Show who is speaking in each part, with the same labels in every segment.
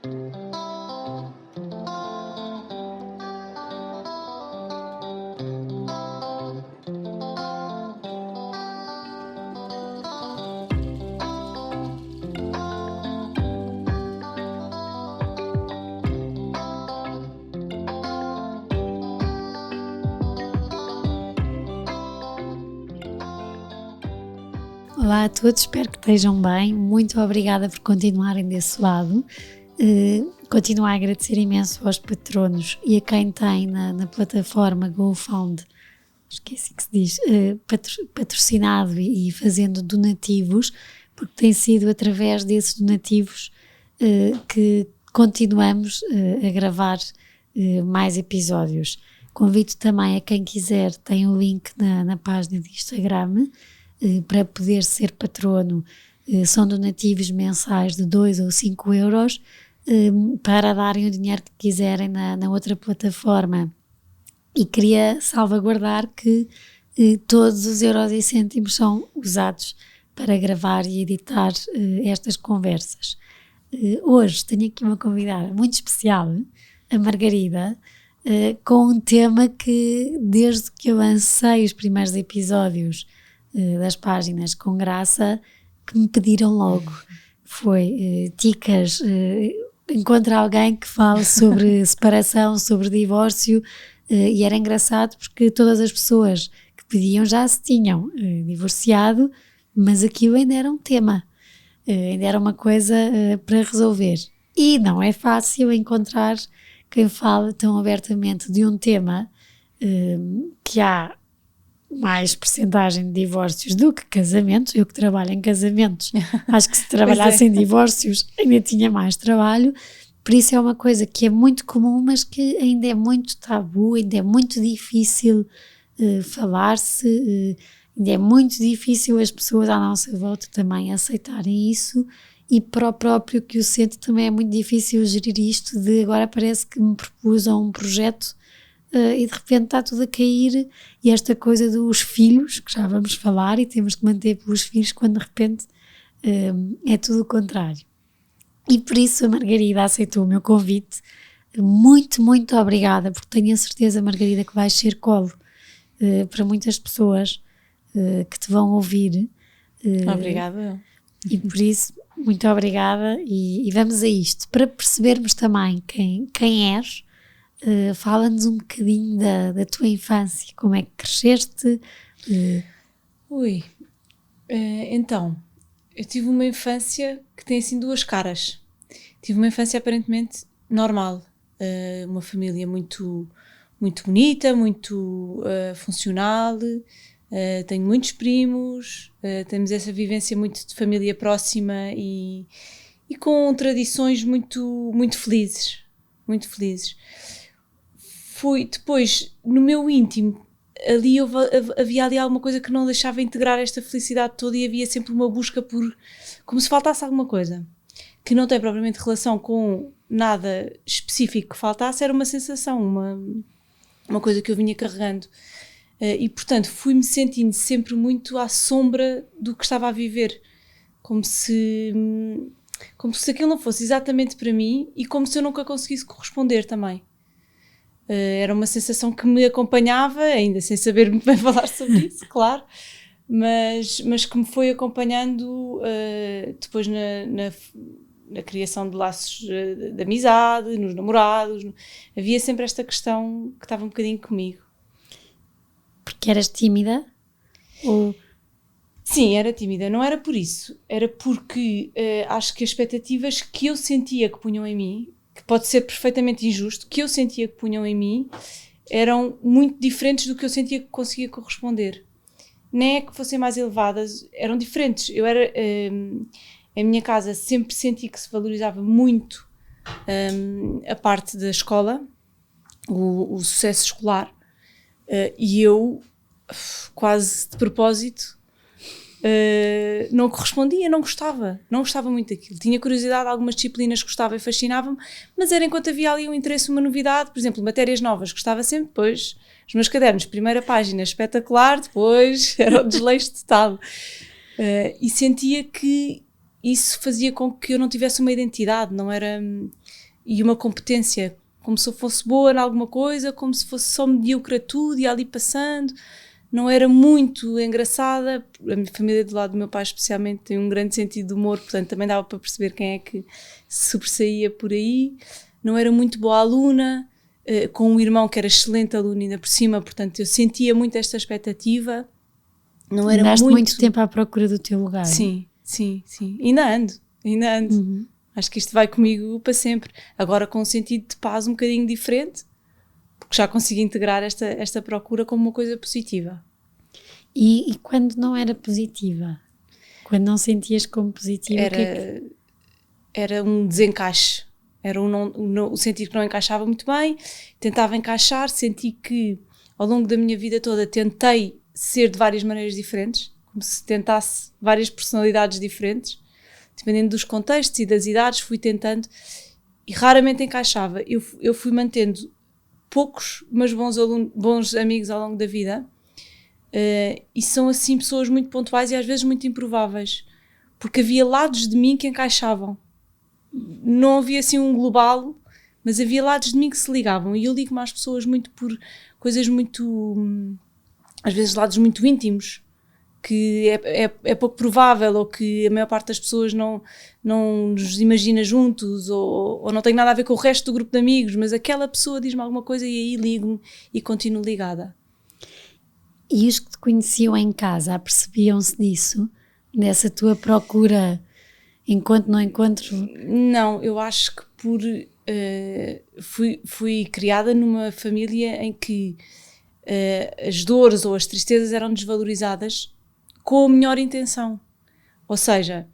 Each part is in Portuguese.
Speaker 1: Olá a todos, espero que estejam bem. Muito obrigada por continuarem desse lado. Continuo a agradecer imenso aos patronos e a quem tem na plataforma GoFund, esqueci que se diz, patrocinado e fazendo donativos, porque tem sido através desses donativos que continuamos a gravar mais episódios. Convido também a quem quiser, tem o link na página de Instagram, para poder ser patrono. São donativos mensais de 2 ou 5 euros para darem o dinheiro que quiserem na outra plataforma. E queria salvaguardar que todos os euros e cêntimos são usados para gravar e editar estas conversas. Hoje tenho aqui uma convidada muito especial, a Margarida, com um tema que desde que eu lancei os primeiros episódios das páginas com graça, que me pediram logo, foi Ticas, encontra alguém que fale sobre separação, sobre divórcio, e era engraçado porque todas as pessoas que pediam já se tinham divorciado, mas aquilo ainda era um tema, ainda era uma coisa para resolver, e não é fácil encontrar quem fale tão abertamente de um tema que há mais percentagem de divórcios do que casamentos. Eu que trabalho em casamentos, acho que se trabalhasse em divórcios ainda tinha mais trabalho, por isso é uma coisa que é muito comum, mas que ainda é muito tabu, ainda é muito difícil falar-se, ainda é muito difícil as pessoas à nossa volta também aceitarem isso, e para o próprio que o sente também é muito difícil gerir isto de agora parece que me propusam um projeto e de repente está tudo a cair, e esta coisa dos filhos, que já vamos falar, e temos que manter pelos filhos, quando de repente é tudo o contrário. E por isso a Margarida aceitou o meu convite. Muito, muito obrigada, porque tenho a certeza, Margarida, que vais ser colo para muitas pessoas que te vão ouvir.
Speaker 2: Obrigada.
Speaker 1: E por isso, muito obrigada, e vamos a isto. Para percebermos também quem és, fala-nos um bocadinho da tua infância, como é que cresceste?
Speaker 2: Então, eu tive uma infância que tem assim duas caras. Tive uma infância aparentemente normal, uma família muito, muito bonita, muito funcional, tenho muitos primos, temos essa vivência muito de família próxima e com tradições muito, muito felizes, muito felizes. Foi depois, no meu íntimo, havia ali alguma coisa que não deixava integrar esta felicidade toda, e havia sempre uma busca por, como se faltasse alguma coisa, que não tem propriamente relação com nada específico que faltasse, era uma sensação, uma coisa que eu vinha carregando. E portanto fui-me sentindo sempre muito à sombra do que estava a viver, como se aquilo não fosse exatamente para mim, e como se eu nunca conseguisse corresponder também. Era uma sensação que me acompanhava, ainda sem saber muito bem falar sobre isso, claro, mas que me foi acompanhando depois na criação de laços de amizade, nos namorados. Havia sempre esta questão que estava um bocadinho comigo.
Speaker 1: Porque eras tímida? Ou...
Speaker 2: Sim, era tímida, não era por isso, era porque acho que as expectativas que eu sentia que punham em mim, que pode ser perfeitamente injusto, que eu sentia que punham em mim, eram muito diferentes do que eu sentia que conseguia corresponder. Nem é que fossem mais elevadas, eram diferentes. Eu era, em minha casa sempre senti que se valorizava muito a parte da escola, o sucesso escolar, e eu, quase de propósito, não correspondia, não gostava muito daquilo. Tinha curiosidade, algumas disciplinas gostava e fascinava-me, mas era enquanto havia ali um interesse, uma novidade, por exemplo, matérias novas, gostava sempre. Depois, os meus cadernos, primeira página, espetacular, depois era o desleixo total. E sentia que isso fazia com que eu não tivesse uma identidade, não era, e uma competência, como se eu fosse boa em alguma coisa, como se fosse só medíocre a tudo e ali passando. Não era muito engraçada. A minha família do lado do meu pai especialmente tem um grande sentido de humor, portanto também dava para perceber quem é que se sobressaía por aí. Não era muito boa aluna, com um irmão que era excelente aluno ainda por cima, portanto eu sentia muito esta expectativa. Não era
Speaker 1: muito tempo à procura do teu lugar.
Speaker 2: Sim. Ainda ando. Acho que isto vai comigo para sempre. Agora com um sentido de paz um bocadinho diferente, porque já consigo integrar esta procura como uma coisa positiva.
Speaker 1: E quando não era positiva? Quando não sentias como positiva?
Speaker 2: Era um desencaixe. Era o sentir que não encaixava muito bem. Tentava encaixar, senti que ao longo da minha vida toda tentei ser de várias maneiras diferentes, como se tentasse várias personalidades diferentes, dependendo dos contextos e das idades, fui tentando e raramente encaixava. Eu fui mantendo poucos, mas bons amigos ao longo da vida, e são assim pessoas muito pontuais e às vezes muito improváveis, porque havia lados de mim que encaixavam. Não havia assim um global, mas havia lados de mim que se ligavam, e eu ligo-me às pessoas muito por coisas muito, às vezes lados muito íntimos, que é pouco provável, ou que a maior parte das pessoas não nos imagina juntos, ou não tem nada a ver com o resto do grupo de amigos, mas aquela pessoa diz-me alguma coisa e aí ligo-me e continuo ligada.
Speaker 1: E os que te conheciam em casa apercebiam-se disso? Nessa tua procura, encontro, não encontro?
Speaker 2: Não, eu acho que fui criada numa família em que as dores ou as tristezas eram desvalorizadas com a melhor intenção. Ou seja,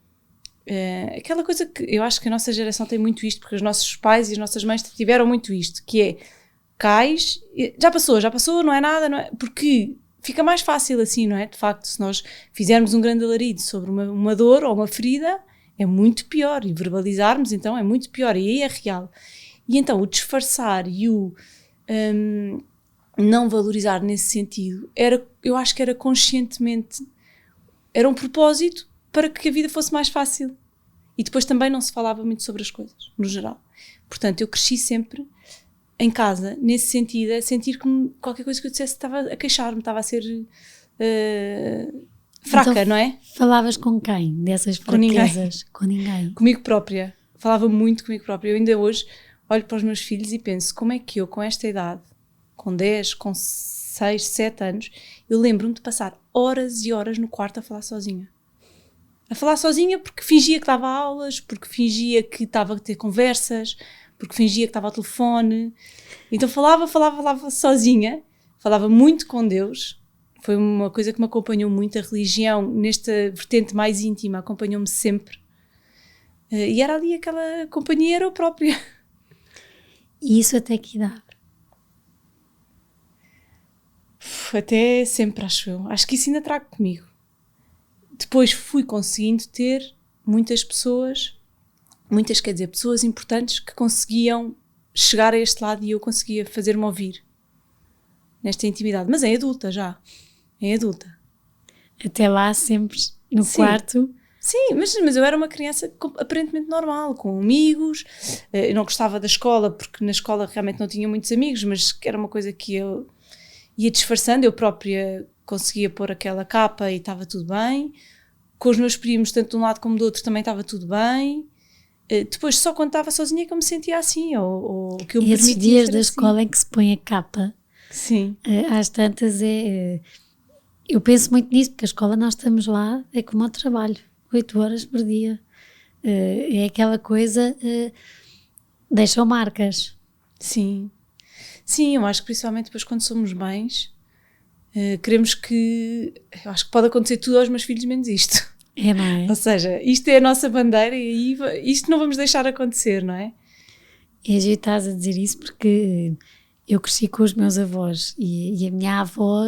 Speaker 2: aquela coisa que eu acho que a nossa geração tem muito isto, porque os nossos pais e as nossas mães tiveram muito isto, que é, cais, já passou, não é nada, não é? Porque fica mais fácil assim, não é? De facto, se nós fizermos um grande alarido sobre uma dor ou uma ferida, é muito pior, e verbalizarmos então é muito pior, e aí é real. E então o disfarçar e o não valorizar nesse sentido, eu acho que era conscientemente, era um propósito para que a vida fosse mais fácil. E depois também não se falava muito sobre as coisas, no geral. Portanto, eu cresci sempre em casa, nesse sentido, a sentir que qualquer coisa que eu dissesse estava a queixar-me, estava a ser fraca, então, não é?
Speaker 1: Falavas com quem dessas fraquezas? Com ninguém.
Speaker 2: Comigo própria. Falava muito comigo própria. Eu ainda hoje olho para os meus filhos e penso, como é que eu, com esta idade, com 10, com 6, 7 anos, eu lembro-me de passar horas e horas no quarto a falar sozinha. A falar sozinha porque fingia que dava aulas, porque fingia que estava a ter conversas, porque fingia que estava ao telefone. Então falava sozinha, falava muito com Deus. Foi uma coisa que me acompanhou muito. A religião, nesta vertente mais íntima, acompanhou-me sempre. E era ali aquela companhia, era eu própria.
Speaker 1: E isso até que idade?
Speaker 2: Até sempre, acho eu. Acho que isso ainda trago comigo. Depois fui conseguindo ter pessoas importantes que conseguiam chegar a este lado e eu conseguia fazer-me ouvir nesta intimidade. Mas em adulta já. Em adulta.
Speaker 1: Até lá sempre no quarto.
Speaker 2: Sim, mas eu era uma criança aparentemente normal, com amigos. Eu não gostava da escola porque na escola realmente não tinha muitos amigos, mas era uma coisa que eu ia disfarçando. Eu própria conseguia pôr aquela capa e estava tudo bem. Com os meus primos, tanto de um lado como do outro, também estava tudo bem. Depois, só quando estava sozinha que eu me sentia assim, ou que eu me permitia.
Speaker 1: Esses dias da escola em que se põe a capa,
Speaker 2: sim.
Speaker 1: Às tantas eu penso muito nisso, porque a escola nós estamos lá, é como ao trabalho, 8 horas por dia. É aquela coisa, deixam marcas.
Speaker 2: Sim. Sim, eu acho que principalmente depois quando somos mães, queremos que, eu acho que pode acontecer tudo aos meus filhos menos isto.
Speaker 1: É, não é?
Speaker 2: Ou seja, isto é a nossa bandeira e isto não vamos deixar acontecer, não é?
Speaker 1: É giro estás a dizer isso porque eu cresci com os meus avós e a minha avó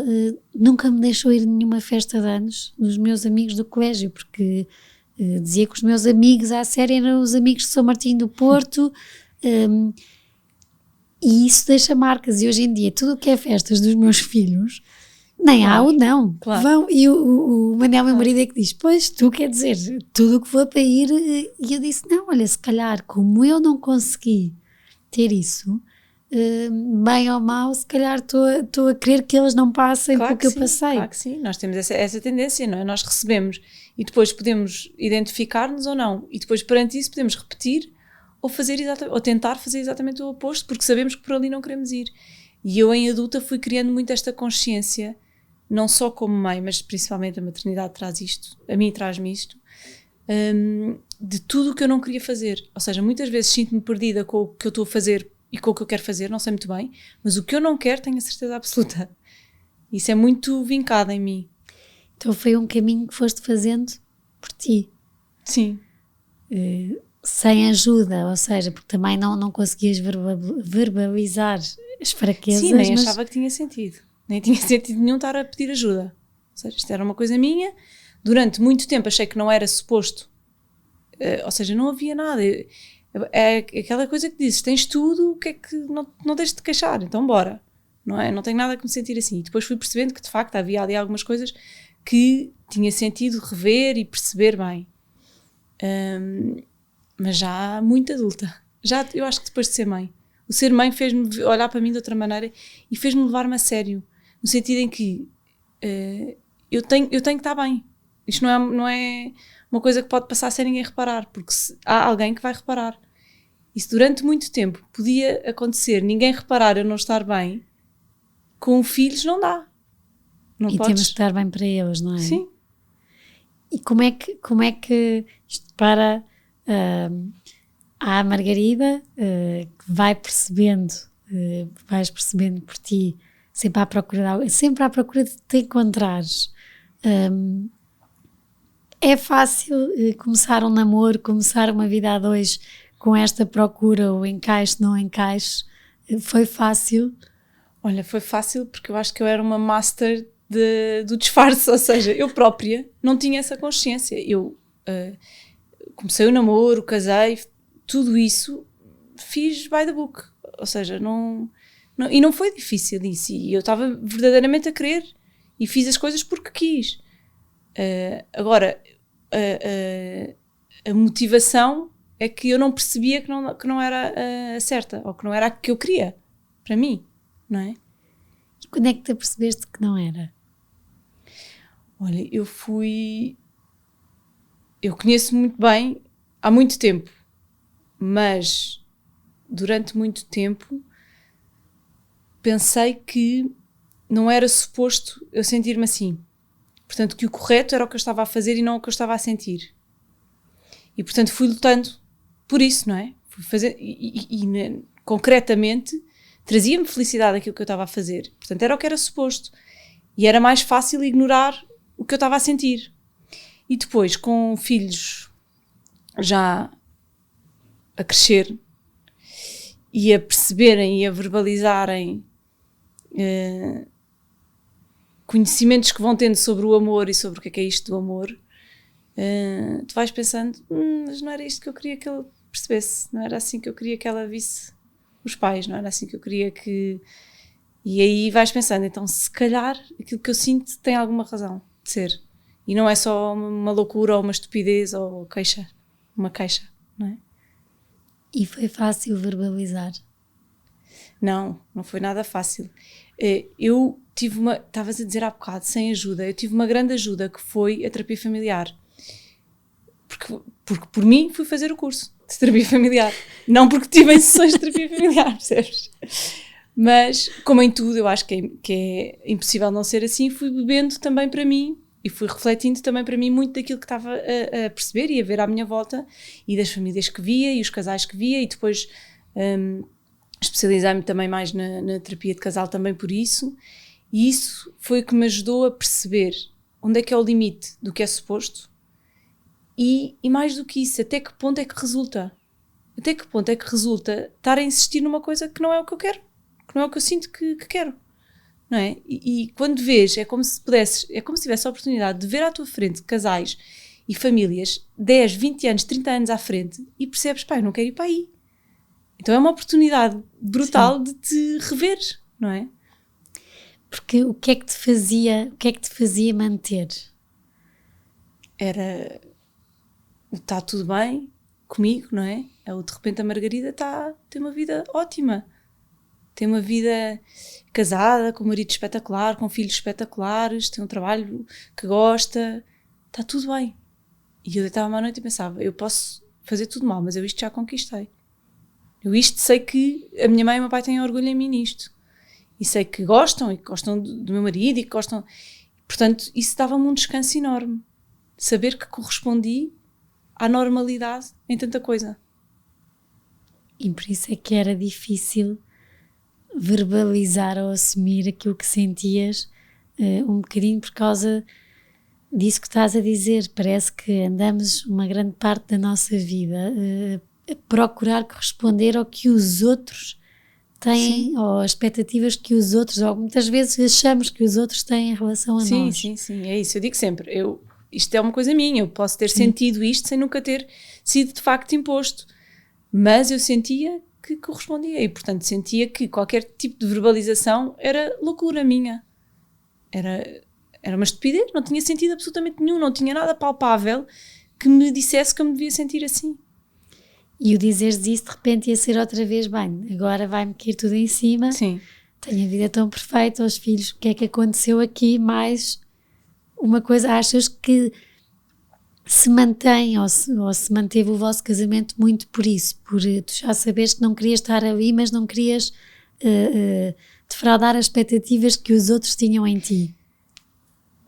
Speaker 1: nunca me deixou ir a nenhuma festa de anos dos meus amigos do colégio, porque dizia que os meus amigos à série eram os amigos de São Martinho do Porto, e isso deixa marcas. E hoje em dia tudo o que é festas dos meus filhos, Nem há o não.
Speaker 2: Claro.
Speaker 1: Vão. E o Manel, meu marido, é que diz: pois, tu quer dizer, tudo o que for para ir. E eu disse: não, olha, se calhar, como eu não consegui ter isso, bem ou mal, se calhar estou a querer que eles não passem pelo que eu passei.
Speaker 2: Claro que sim, nós temos essa tendência, não é? Nós recebemos e depois podemos identificar-nos ou não. E depois, perante isso, podemos repetir ou tentar fazer exatamente o oposto, porque sabemos que por ali não queremos ir. E eu, em adulta, fui criando muito esta consciência, não só como mãe, mas principalmente a maternidade traz isto, a mim traz-me isto, de tudo o que eu não queria fazer. Ou seja, muitas vezes sinto-me perdida com o que eu estou a fazer e com o que eu quero fazer, não sei muito bem, mas o que eu não quero tenho a certeza absoluta. Isso é muito vincado em mim.
Speaker 1: Então foi um caminho que foste fazendo por ti.
Speaker 2: Sim.
Speaker 1: Sem ajuda, ou seja, porque também não conseguias verbalizar as fraquezas.
Speaker 2: Sim, nem achava que tinha sentido. Nem tinha sentido nenhum estar a pedir ajuda. Ou seja, isto era uma coisa minha. Durante muito tempo achei que não era suposto. Ou seja, não havia nada. É aquela coisa que dizes, tens tudo, o que é que não tens de te queixar, então bora. Não é? Não tenho nada que me sentir assim. E depois fui percebendo que de facto havia ali algumas coisas que tinha sentido rever e perceber bem. Mas já muito adulta. Eu acho que depois de ser mãe. O ser mãe fez-me olhar para mim de outra maneira e fez-me levar-me a sério. No sentido em que eu tenho que estar bem. Isto não é uma coisa que pode passar sem ninguém reparar, porque há alguém que vai reparar. E se durante muito tempo podia acontecer ninguém reparar eu não estar bem, com filhos não dá. Não
Speaker 1: e
Speaker 2: podes...
Speaker 1: temos que estar bem para eles, não é?
Speaker 2: Sim.
Speaker 1: E como é que isto para a Margarida, que vai percebendo, vais percebendo por ti, sempre à procura de te encontrares. É fácil começar um namoro, começar uma vida a dois com esta procura, o encaixe, não encaixe? Foi fácil?
Speaker 2: Olha, foi fácil porque eu acho que eu era uma master do disfarce, ou seja, eu própria não tinha essa consciência. Eu comecei o namoro, casei, tudo isso fiz by the book, ou seja, e não foi difícil isso, e eu estava verdadeiramente a querer e fiz as coisas porque quis. Agora, a motivação é que eu não percebia que não era a certa, ou que não era a que eu queria, para mim, não é?
Speaker 1: E quando é que te apercebeste que não era?
Speaker 2: Olha, eu conheço muito bem há muito tempo, mas durante muito tempo pensei que não era suposto eu sentir-me assim. Portanto, que o correto era o que eu estava a fazer e não o que eu estava a sentir. E, portanto, fui lutando por isso, não é? Fui fazer, concretamente, trazia-me felicidade aquilo que eu estava a fazer. Portanto, era o que era suposto. E era mais fácil ignorar o que eu estava a sentir. E depois, com filhos já a crescer e a perceberem e a verbalizarem conhecimentos que vão tendo sobre o amor e sobre o que é isto do amor, tu vais pensando, mas não era isto que eu queria que ele percebesse, não era assim que eu queria que ela visse os pais, não era assim que eu queria que... E aí vais pensando, então se calhar aquilo que eu sinto tem alguma razão de ser, e não é só uma loucura ou uma estupidez ou uma queixa, não é?
Speaker 1: E foi fácil verbalizar?
Speaker 2: Não foi nada fácil. Eu tive estavas a dizer há bocado, sem ajuda, eu tive uma grande ajuda que foi a terapia familiar. Porque por mim fui fazer o curso de terapia familiar. Não porque tive em sessões de terapia familiar, percebes? Mas, como em tudo, eu acho que é impossível não ser assim, fui bebendo também para mim e fui refletindo também para mim muito daquilo que estava a perceber e a ver à minha volta e das famílias que via e os casais que via, e depois especializei-me também mais na terapia de casal também por isso, e isso foi o que me ajudou a perceber onde é que é o limite do que é suposto e mais do que isso, até que ponto é que resulta estar a insistir numa coisa que não é o que eu quero, que não é o que eu sinto que quero, não é? E quando vês, é como se tivesse a oportunidade de ver à tua frente casais e famílias 10, 20 anos, 30 anos à frente e percebes, pá, eu não quero ir para aí. Então é uma oportunidade brutal, sim, de te rever, não é?
Speaker 1: Porque o que é que te fazia manter?
Speaker 2: Era está tudo bem comigo, não é? De repente a Margarida tem uma vida ótima. Tem uma vida casada, com um marido espetacular, com filhos espetaculares, tem um trabalho que gosta, está tudo bem. E eu deitava-me à noite e pensava, eu posso fazer tudo mal, mas eu isto já conquistei. Eu isto sei que a minha mãe e o meu pai têm orgulho em mim nisto. E sei que gostam, e que gostam do meu marido, e que gostam... Portanto, isso dava-me um descanso enorme. Saber que correspondi à normalidade em tanta coisa.
Speaker 1: E por isso é que era difícil verbalizar ou assumir aquilo que sentias, um bocadinho por causa disso que estás a dizer. Parece que andamos uma grande parte da nossa vida a procurar corresponder ao que os outros têm, sim, ou as expectativas que os outros, ou muitas vezes achamos que os outros têm em relação a nós.
Speaker 2: Sim, é isso. Eu digo sempre, isto é uma coisa minha, eu posso ter sentido isto sem nunca ter sido de facto imposto, mas eu sentia que correspondia e, portanto, sentia que qualquer tipo de verbalização era loucura minha. Era uma estupidez, não tinha sentido absolutamente nenhum, não tinha nada palpável que me dissesse que eu me devia sentir assim.
Speaker 1: E o dizeres isso de repente ia ser outra vez, bem, agora vai-me cair tudo em cima.
Speaker 2: Sim.
Speaker 1: Tenho a vida tão perfeita, os filhos, o que é que aconteceu aqui? Mais uma coisa, achas que se mantém ou se manteve o vosso casamento muito por isso, por tu já saberes que não querias estar ali, mas não querias defraudar as expectativas que os outros tinham em ti?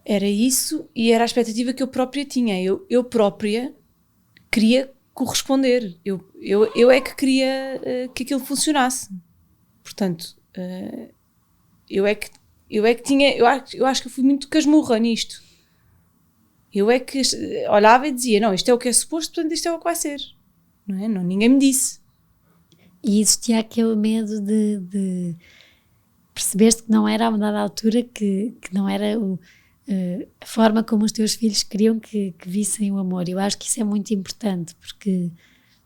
Speaker 2: Era isso, e era a expectativa que eu própria tinha. Eu própria queria corresponder. Eu é que queria que aquilo funcionasse. Portanto, eu é que tinha... Eu acho que eu fui muito casmurra nisto. Eu é que olhava e dizia, não, isto é o que é suposto, portanto isto é o que vai ser. Não é? Não, ninguém me disse.
Speaker 1: E existia aquele medo de percebeste que não era a uma dada altura, que não era a forma como os teus filhos queriam que vissem o amor. Eu acho que isso é muito importante, porque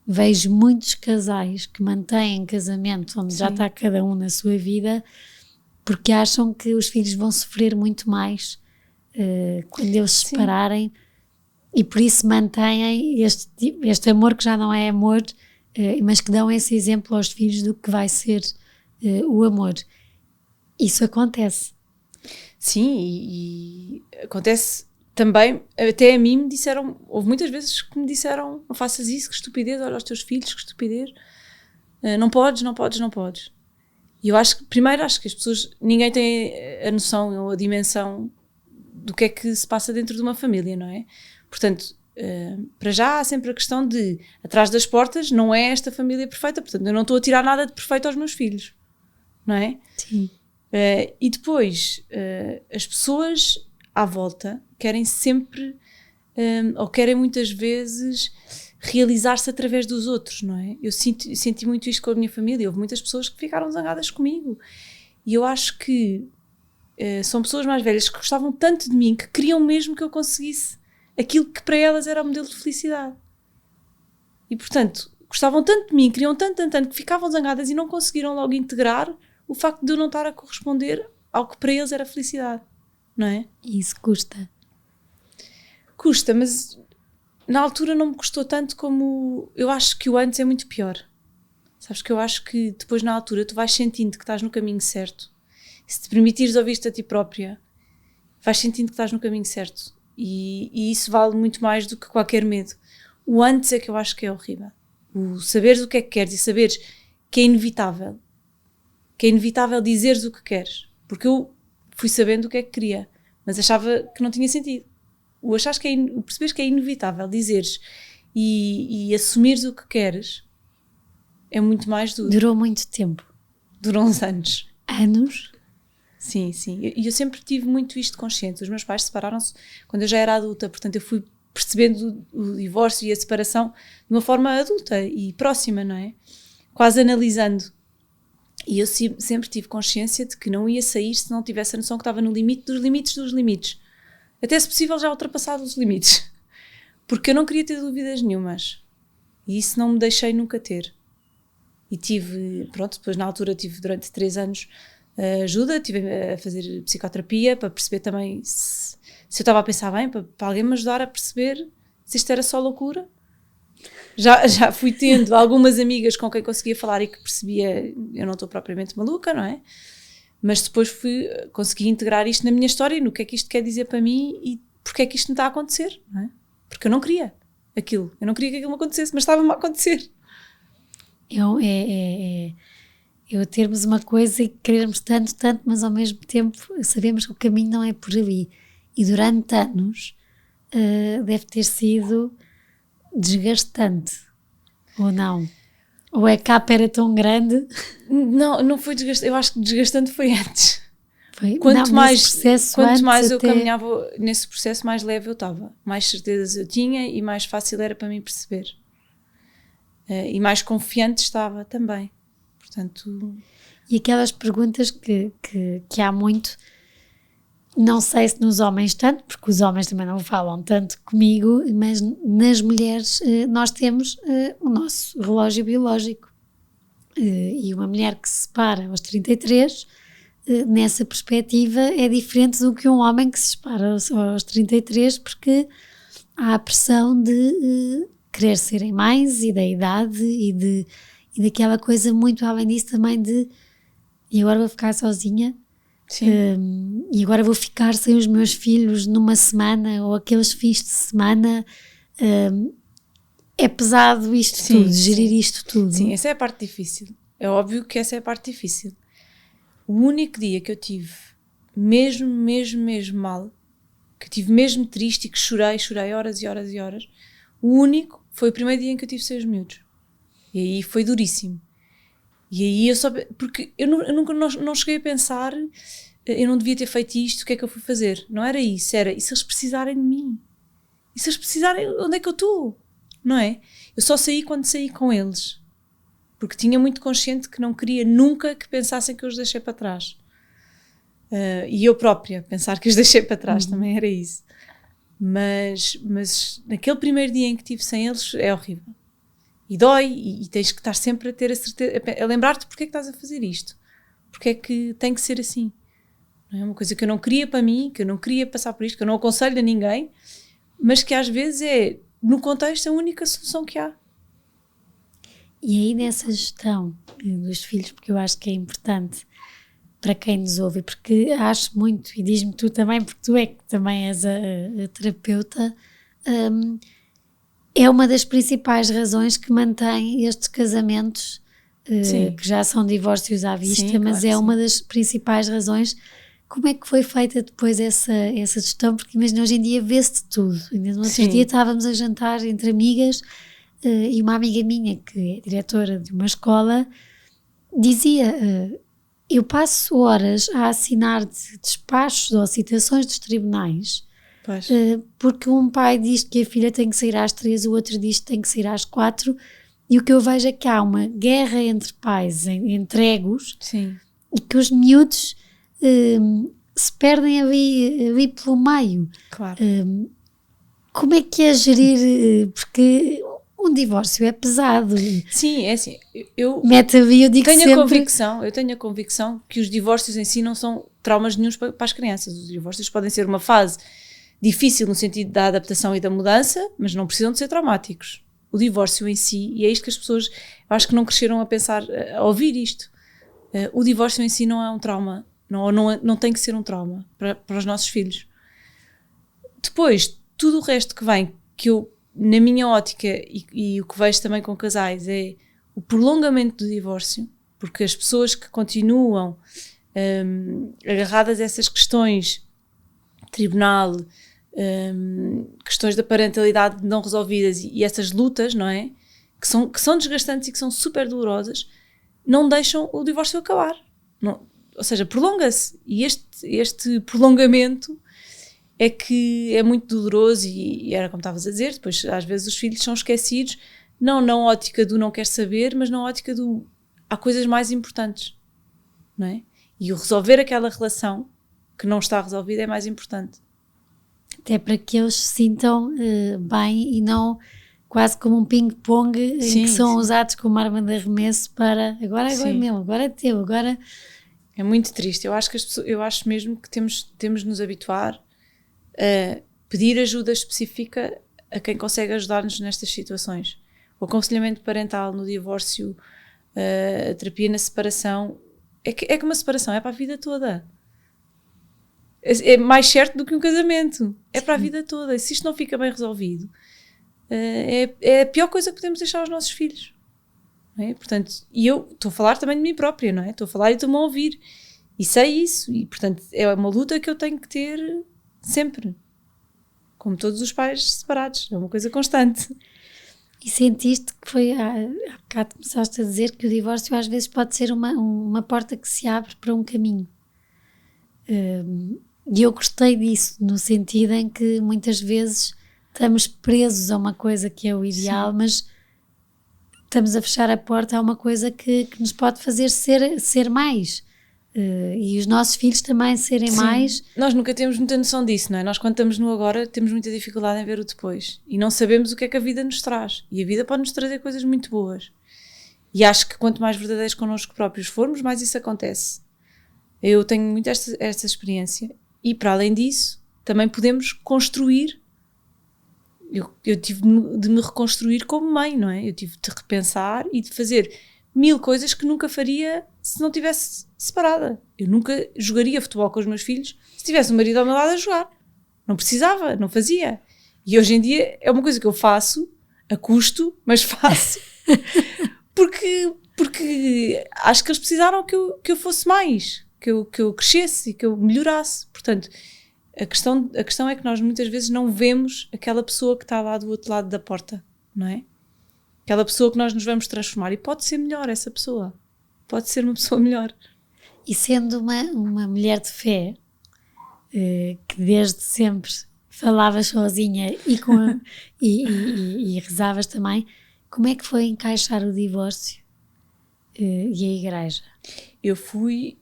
Speaker 1: vejo muitos casais que mantêm casamento onde, sim, já está cada um na sua vida, porque acham que os filhos vão sofrer muito mais quando eles se separarem, e por isso mantêm este amor que já não é amor, mas que dão esse exemplo aos filhos do que vai ser o amor. Isso acontece.
Speaker 2: Sim, e acontece também, até a mim me disseram, houve muitas vezes que me disseram, não faças isso, que estupidez, olha aos teus filhos, que estupidez, não podes. E eu acho que as pessoas, ninguém tem a noção ou a dimensão do que é que se passa dentro de uma família, não é? Portanto, para já há sempre a questão de, atrás das portas, não é esta família perfeita, portanto eu não estou a tirar nada de perfeito aos meus filhos, não é?
Speaker 1: Sim.
Speaker 2: E depois, as pessoas à volta querem sempre, ou querem muitas vezes, realizar-se através dos outros, não é? Eu senti muito isto com a minha família, houve muitas pessoas que ficaram zangadas comigo, e eu acho que são pessoas mais velhas que gostavam tanto de mim, que queriam mesmo que eu conseguisse aquilo que para elas era o modelo de felicidade. E portanto, gostavam tanto de mim, queriam tanto, que ficavam zangadas e não conseguiram logo integrar o facto de eu não estar a corresponder ao que para eles era felicidade, não é?
Speaker 1: E isso custa?
Speaker 2: Custa, mas na altura não me custou tanto como... Eu acho que o antes é muito pior. Sabes que eu acho que depois na altura tu vais sentindo que estás no caminho certo. Se te permitires ouvir-te a ti própria, vais sentindo que estás no caminho certo. E isso vale muito mais do que qualquer medo. O antes é que eu acho que é horrível. O saberes o que é que queres e saberes que é inevitável. Que é inevitável dizeres o que queres. Porque eu fui sabendo o que é que queria, mas achava que não tinha sentido. O perceberes que é inevitável dizeres e assumires o que queres é muito mais duro.
Speaker 1: Durou muito tempo.
Speaker 2: Durou uns anos.
Speaker 1: Anos?
Speaker 2: Sim. E eu sempre tive muito isto consciente. Os meus pais separaram-se quando eu já era adulta, portanto eu fui percebendo o divórcio e a separação de uma forma adulta e próxima, não é? Quase analisando. E eu sempre tive consciência de que não ia sair se não tivesse a noção que estava no limite dos limites. Até se possível já ultrapassado os limites. Porque eu não queria ter dúvidas nenhumas. E isso não me deixei nunca ter. E depois na altura tive durante 3 anos ajuda, estive a fazer psicoterapia para perceber também se eu estava a pensar bem, para alguém me ajudar a perceber se isto era só loucura. Já fui tendo algumas amigas com quem conseguia falar e que percebia, eu não estou propriamente maluca, não é? Mas depois consegui integrar isto na minha história e no que é que isto quer dizer para mim e porque é que isto me está a acontecer, não é? Porque eu não queria aquilo, eu não queria que aquilo me acontecesse, mas estava-me a acontecer.
Speaker 1: Eu termos uma coisa e querermos tanto, mas ao mesmo tempo sabemos que o caminho não é por ali. E durante anos deve ter sido desgastante, ou não? Ou a capa era tão grande?
Speaker 2: Não foi desgastante, eu acho que desgastante foi antes.
Speaker 1: Quanto
Speaker 2: mais eu caminhava nesse processo, mais leve eu estava, mais certezas eu tinha e mais fácil era para mim perceber. E mais confiante estava também. Portanto...
Speaker 1: E aquelas perguntas que há muito, não sei se nos homens tanto, porque os homens também não falam tanto comigo, mas nas mulheres nós temos o nosso relógio biológico. E uma mulher que se separa aos 33, nessa perspectiva, é diferente do que um homem que se separa aos 33, porque há a pressão de querer serem mães e da idade e daquela coisa muito além disso também e agora vou ficar sozinha. E agora vou ficar sem os meus filhos numa semana ou aqueles fins de semana. É pesado isto tudo, gerir isto tudo.
Speaker 2: Sim, essa é a parte difícil. É óbvio que essa é a parte difícil. O único dia que eu tive mesmo mal, que eu tive mesmo triste e que chorei horas e horas e horas, o único foi o primeiro dia em que eu tive 6 miúdos. E aí foi duríssimo. E aí eu só... Porque eu nunca não cheguei a pensar, eu não devia ter feito isto, o que é que eu fui fazer? Não era isso, era e se eles precisarem de mim? E se eles precisarem, onde é que eu estou? Não é? Eu só saí quando saí com eles. Porque tinha muito consciente que não queria nunca que pensassem que eu os deixei para trás. E eu própria, pensar que os deixei para trás, também era isso. Mas naquele primeiro dia em que estive sem eles, é horrível. E dói, e tens que estar sempre a ter a certeza, a lembrar-te porque é que estás a fazer isto. Porque é que tem que ser assim. Não é uma coisa que eu não queria para mim, que eu não queria passar por isto, que eu não aconselho a ninguém, mas que às vezes no contexto, a única solução que há.
Speaker 1: E aí nessa gestão dos filhos, porque eu acho que é importante para quem nos ouve, porque acho muito, e diz-me tu também, porque tu é que também és a terapeuta, é uma das principais razões que mantém estes casamentos, que já são divórcios à vista, sim, mas claro, uma das principais razões. Como é que foi feita depois essa gestão? Porque imagina, hoje em dia vê-se de tudo. No outro dia estávamos a jantar entre amigas e uma amiga minha, que é diretora de uma escola, dizia, eu passo horas a assinar despachos ou citações dos tribunais, porque um pai diz que a filha tem que sair às 3, o outro diz que tem que sair às 4, e o que eu vejo é que há uma guerra entre pais, entre egos, sim, e que os miúdos se perdem ali pelo meio. Claro. Como é que é gerir, porque um divórcio é pesado.
Speaker 2: Sim, é assim, eu tenho a convicção que os divórcios em si não são traumas nenhuns para as crianças. Os divórcios podem ser uma fase difícil no sentido da adaptação e da mudança, mas não precisam de ser traumáticos. O divórcio em si, e é isto que as pessoas, eu acho que não cresceram a pensar, a ouvir isto, o divórcio em si não é um trauma. Não tem que ser um trauma para os nossos filhos. Depois, tudo o resto que vem, que eu, na minha ótica, e o que vejo também com casais, é o prolongamento do divórcio, porque as pessoas que continuam agarradas a essas questões, tribunal, questões da parentalidade não resolvidas e essas lutas, não é? Que são desgastantes e que são super dolorosas, não deixam o divórcio acabar. Ou seja, prolonga-se, e este prolongamento é que é muito doloroso e era como estavas a dizer, depois às vezes os filhos são esquecidos, não na ótica do não quer saber, mas na ótica do há coisas mais importantes, não é? E o resolver aquela relação que não está resolvida é mais importante.
Speaker 1: Até para que eles se sintam bem e não quase como um ping-pong em que são usados como arma de arremesso para agora é meu, agora é teu, agora...
Speaker 2: É muito triste. Eu acho mesmo que temos de nos habituar a pedir ajuda específica a quem consegue ajudar-nos nestas situações. O aconselhamento parental no divórcio, a terapia na separação, é que uma separação é para a vida toda. É mais certo do que um casamento. É para a vida toda. E se isto não fica bem resolvido, é a pior coisa que podemos deixar aos nossos filhos. Não é? Portanto, e eu estou a falar também de mim própria, não é? Estou a falar e estou-me a ouvir. E sei isso. E, portanto, é uma luta que eu tenho que ter sempre. Como todos os pais separados. É uma coisa constante.
Speaker 1: E sentiste que foi, há bocado começaste a dizer que o divórcio às vezes pode ser uma porta que se abre para um caminho. E eu gostei disso, no sentido em que muitas vezes estamos presos a uma coisa que é o ideal, sim, mas estamos a fechar a porta a uma coisa que nos pode fazer ser mais. E os nossos filhos também serem, sim, mais.
Speaker 2: Nós nunca temos muita noção disso, não é? Nós quando estamos no agora temos muita dificuldade em ver o depois e não sabemos o que é que a vida nos traz, e a vida pode nos trazer coisas muito boas, e acho que quanto mais verdadeiros connosco próprios formos, mais isso acontece. Eu tenho muito esta experiência, e para além disso também podemos construir. Eu tive de me reconstruir como mãe, não é? Eu tive de repensar e de fazer 1000 coisas que nunca faria se não tivesse separada. Eu nunca jogaria futebol com os meus filhos se tivesse um marido ao meu lado a jogar. Não precisava, não fazia. E hoje em dia é uma coisa que eu faço a custo, mas faço porque acho que eles precisaram que eu fosse mais, que eu crescesse e que eu melhorasse. Portanto, a questão é que nós muitas vezes não vemos aquela pessoa que está lá do outro lado da porta, não é? Aquela pessoa que nós nos vamos transformar, e pode ser melhor essa pessoa. Pode ser uma pessoa melhor.
Speaker 1: E sendo uma mulher de fé, que desde sempre falavas sozinha e rezavas também, como é que foi encaixar o divórcio e a igreja?
Speaker 2: Eu fui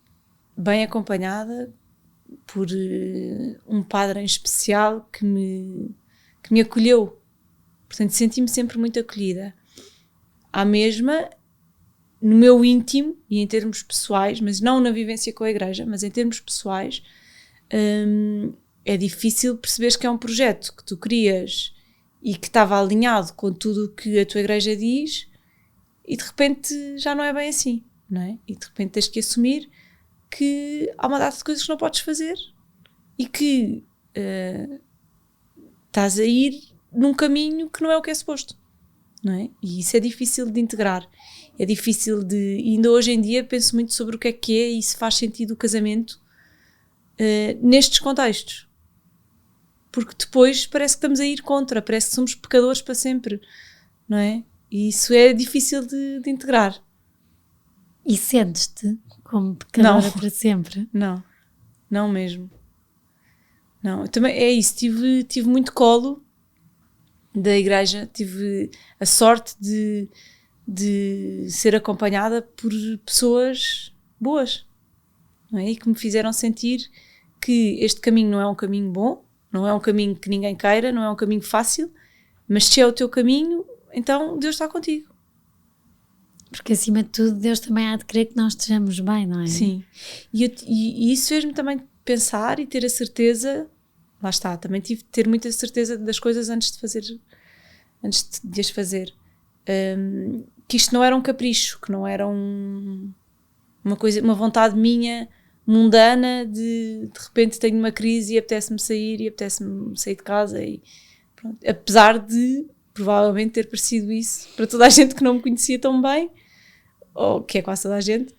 Speaker 2: bem acompanhada por um padre em especial que me acolheu. Portanto, senti-me sempre muito acolhida. À mesma, no meu íntimo e em termos pessoais, mas não na vivência com a igreja, mas em termos pessoais, é difícil perceberes que é um projeto que tu crias e que estava alinhado com tudo o que a tua igreja diz, e de repente já não é bem assim, não é? E de repente tens que assumir que há uma data de coisas que não podes fazer e que estás a ir num caminho que não é o que é suposto, não é? E isso é difícil de integrar, é difícil de... Ainda hoje em dia penso muito sobre o que é e se faz sentido o casamento nestes contextos, porque depois parece que estamos a ir contra, parece que somos pecadores para sempre, não é? E isso é difícil de integrar.
Speaker 1: E sentes-te como pecadora para sempre?
Speaker 2: Não mesmo. Não, também é isso, tive muito colo da igreja, tive a sorte de ser acompanhada por pessoas boas, não é? E que me fizeram sentir que este caminho não é um caminho bom, não é um caminho que ninguém queira, não é um caminho fácil, mas se é o teu caminho, então Deus está contigo.
Speaker 1: Porque acima de tudo Deus também há de querer que nós estejamos bem, não é?
Speaker 2: Sim, e isso fez-me também pensar e ter a certeza, lá está, também tive de ter muita certeza das coisas antes de as fazer, que isto não era um capricho, que não era uma vontade minha mundana de repente tenho uma crise e apetece-me sair de casa e pronto. Apesar de provavelmente ter parecido isso para toda a gente que não me conhecia tão bem, ou que é quase toda a gente,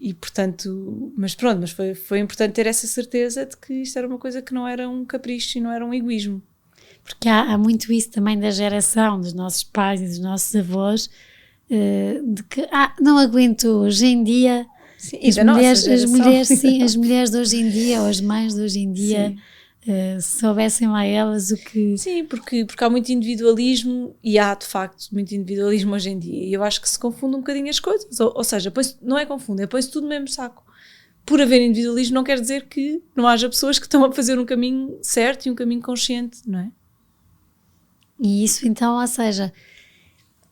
Speaker 2: e portanto, mas foi importante ter essa certeza de que isto era uma coisa que não era um capricho e não era um egoísmo.
Speaker 1: Porque há muito isso também da geração dos nossos pais e dos nossos avós, de que não aguento hoje em dia. Sim, as mulheres de hoje em dia, ou as mães de hoje em dia, soubessem lá elas o que...
Speaker 2: Sim, porque há muito individualismo, e há de facto muito individualismo hoje em dia, e eu acho que se confunde um bocadinho as coisas, ou seja, não é confunde, põe-se tudo no mesmo saco. Por haver individualismo não quer dizer que não haja pessoas que estão a fazer um caminho certo e um caminho consciente, não é?
Speaker 1: E isso então, ou seja,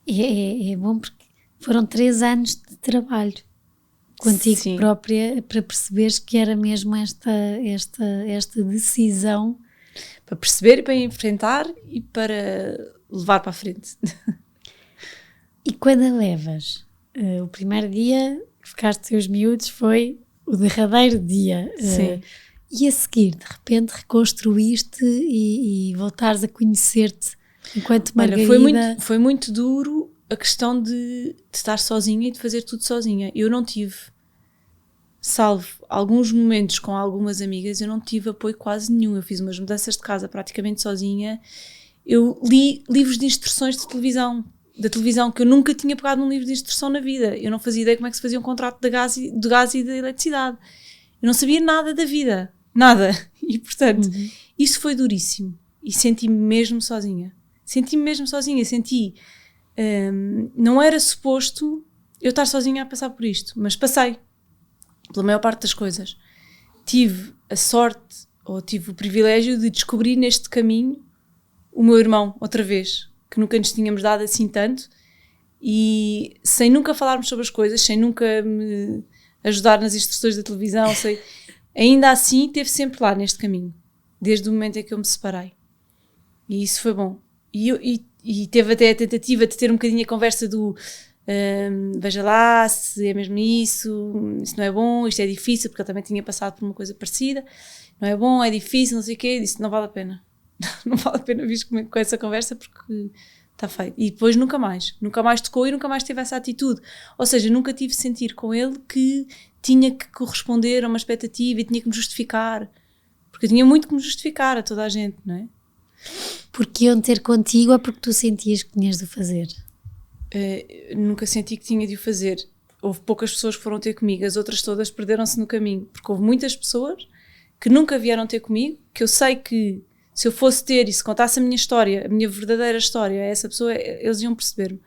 Speaker 1: é bom porque foram 3 anos de trabalho. contigo
Speaker 2: Sim.
Speaker 1: própria para perceberes que era mesmo esta decisão.
Speaker 2: Para perceber e para enfrentar e para levar para a frente.
Speaker 1: E quando a levas? O primeiro dia que ficaste com os miúdos foi o derradeiro dia.
Speaker 2: Sim.
Speaker 1: E a seguir, de repente, reconstruíste e voltares a conhecer-te enquanto Margarida.
Speaker 2: Olha, foi muito duro a questão de estar sozinha e de fazer tudo sozinha. Eu não tive, salvo alguns momentos com algumas amigas, eu não tive apoio quase nenhum. Eu fiz umas mudanças de casa praticamente sozinha. Eu li livros de instruções da televisão, que eu nunca tinha pegado num livro de instrução na vida. Eu não fazia ideia como é que se fazia um contrato de gás e da eletricidade. Eu não sabia nada da vida. Nada. E, portanto, isso foi duríssimo. E senti-me mesmo sozinha. Não era suposto eu estar sozinha a passar por isto, mas passei pela maior parte das coisas. Tive a sorte, ou tive o privilégio de descobrir neste caminho o meu irmão, outra vez, que nunca nos tínhamos dado assim tanto, e sem nunca falarmos sobre as coisas, sem nunca me ajudar nas instruções da televisão, ainda assim esteve sempre lá neste caminho, desde o momento em que eu me separei. E isso foi bom. E teve até a tentativa de ter um bocadinho a conversa do veja lá se é mesmo isso não é bom, isto é difícil, porque eu também tinha passado por uma coisa parecida, não é bom, é difícil, não sei o quê, disse, não vale a pena. Não vale a pena vir com essa conversa porque está feito. E depois nunca mais tocou e nunca mais teve essa atitude. Ou seja, nunca tive sentir com ele que tinha que corresponder a uma expectativa e tinha que me justificar, porque eu tinha muito que me justificar a toda a gente, não é?
Speaker 1: Porque iam ter contigo ou porque tu sentias que tinhas de o fazer?
Speaker 2: Nunca senti que tinha de o fazer. Houve poucas pessoas que foram ter comigo, as outras todas perderam-se no caminho, porque houve muitas pessoas que nunca vieram ter comigo, que eu sei que se eu fosse ter e se contasse a minha história, a minha verdadeira história a essa pessoa, eles iam perceber-me.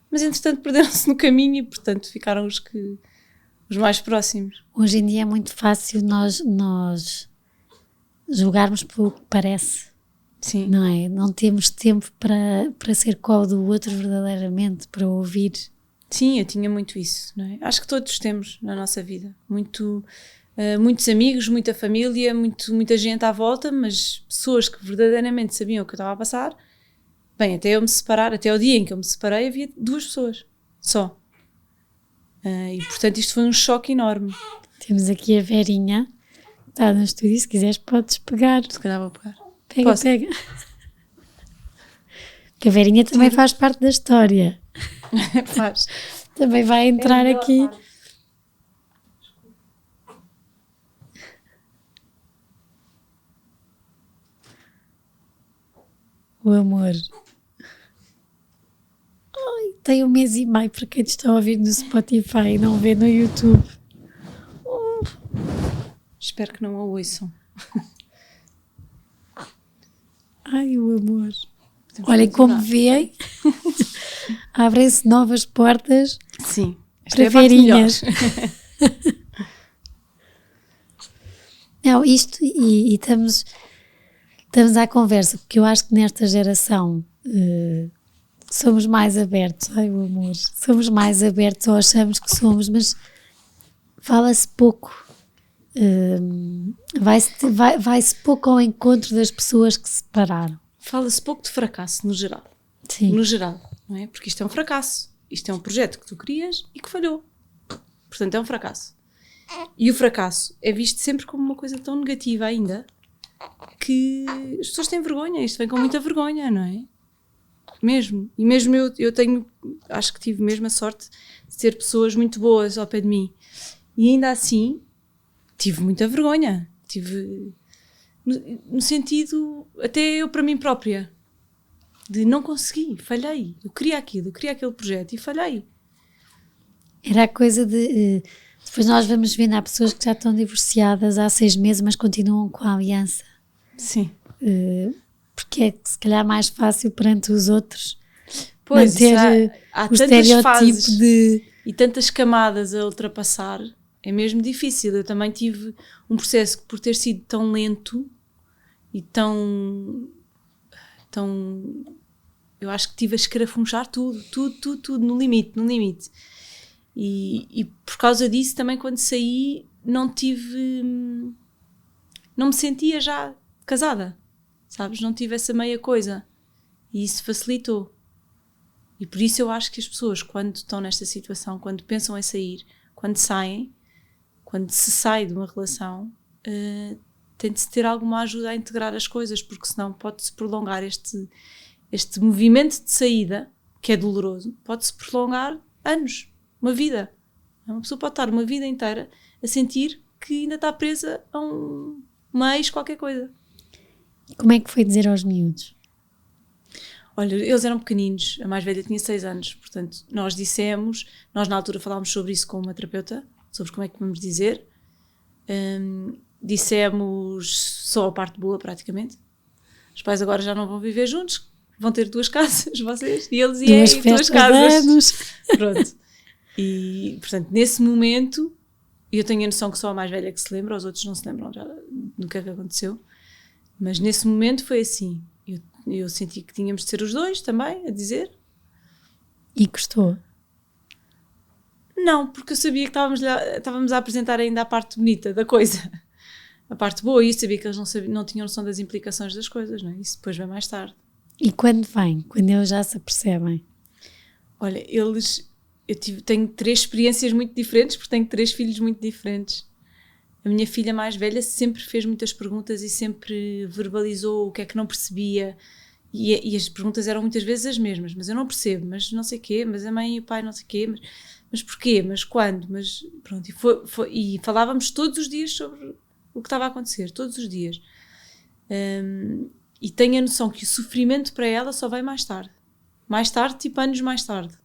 Speaker 2: Mas entretanto perderam-se no caminho e portanto ficaram os mais próximos.
Speaker 1: Hoje em dia é muito fácil nós julgarmos pelo que parece.
Speaker 2: Sim.
Speaker 1: Não é? Não temos tempo para ser qual do outro verdadeiramente, para ouvir.
Speaker 2: Sim, eu tinha muito isso, não é? Acho que todos temos na nossa vida. Muitos amigos, muita família, muita gente à volta, mas pessoas que verdadeiramente sabiam o que eu estava a passar. Bem, até eu me separar, até o dia em que eu me separei, havia 2 pessoas só. E portanto isto foi um choque enorme.
Speaker 1: Temos aqui a Verinha, está no estúdio, se quiseres podes pegar.
Speaker 2: Se calhar vou pegar.
Speaker 1: Pega. Porque a Verinha também faz parte da história.
Speaker 2: Faz.
Speaker 1: Também vai entrar aqui. O amor. Ai, tem 1 mês e meio para quem te está a ouvir no Spotify e não vê no YouTube.
Speaker 2: Espero que não a ouçam.
Speaker 1: Ai, o amor. Olhem como veem, abrem-se novas portas.
Speaker 2: Sim,
Speaker 1: para Verinhas. Não, isto e estamos à conversa, porque eu acho que nesta geração somos mais abertos. Ai, o amor. Somos mais abertos ou achamos que somos, mas fala-se pouco. Vai-se pouco ao encontro das pessoas que se separaram.
Speaker 2: Fala-se pouco de fracasso, no geral.
Speaker 1: Sim.
Speaker 2: No geral, não é? Porque isto é um fracasso. Isto é um projeto que tu querias e que falhou. Portanto, é um fracasso. E o fracasso é visto sempre como uma coisa tão negativa ainda que as pessoas têm vergonha. Isto vem com muita vergonha, não é? Mesmo. E mesmo eu acho que tive mesmo a sorte de ter pessoas muito boas ao pé de mim. E ainda assim, tive muita vergonha. Tive... No sentido, até eu para mim própria, de não consegui, falhei. Eu queria aquele projeto e falhei.
Speaker 1: Era a coisa de... depois nós vamos vendo, há pessoas que já estão divorciadas há 6 meses, mas continuam com a aliança.
Speaker 2: Sim.
Speaker 1: Porque é se calhar mais fácil perante os outros
Speaker 2: pois,
Speaker 1: manter
Speaker 2: há
Speaker 1: o estereótipo de...
Speaker 2: E tantas camadas a ultrapassar. É mesmo difícil. Eu também tive um processo que, por ter sido tão lento e tão eu acho que tive a escarafunchar tudo no limite. E por causa disso também quando saí não me sentia já casada, sabes? Não tive essa meia coisa e isso facilitou. E por isso eu acho que as pessoas, quando estão nesta situação, quando pensam em sair, quando saem, quando se sai de uma relação, tem de se ter alguma ajuda a integrar as coisas, porque senão pode-se prolongar este movimento de saída, que é doloroso, pode-se prolongar anos, uma vida. Uma pessoa pode estar uma vida inteira a sentir que ainda está presa a uma ex qualquer coisa.
Speaker 1: Como é que foi dizer aos miúdos?
Speaker 2: Olha, eles eram pequeninos, a mais velha tinha 6 anos, portanto, nós na altura falámos sobre isso com uma terapeuta, sobre como é que vamos dizer, dissemos só a parte boa praticamente. Os pais agora já não vão viver juntos, vão ter 2 casas, vocês, e eles e 2 casas. Pronto. E, portanto, nesse momento, eu tenho a noção que só a mais velha que se lembra, os outros não se lembram já do que é que aconteceu, mas nesse momento foi assim. Eu senti que tínhamos de ser os 2 também, a dizer.
Speaker 1: E gostou?
Speaker 2: Não, porque eu sabia que estávamos a apresentar ainda a parte bonita da coisa. A parte boa, e eu sabia que eles não tinham noção das implicações das coisas, não é? Isso depois vem mais tarde.
Speaker 1: E quando vem? Quando eles já se apercebem?
Speaker 2: Olha, tenho 3 experiências muito diferentes, porque tenho 3 filhos muito diferentes. A minha filha mais velha sempre fez muitas perguntas e sempre verbalizou o que é que não percebia. E as perguntas eram muitas vezes as mesmas. Mas eu não percebo, mas não sei o quê, mas a mãe e o pai não sei o quê, mas porquê, mas quando, mas pronto. E falávamos todos os dias sobre o que estava a acontecer, todos os dias. E tenho a noção que o sofrimento para ela só vem mais tarde. Mais tarde, tipo anos mais tarde.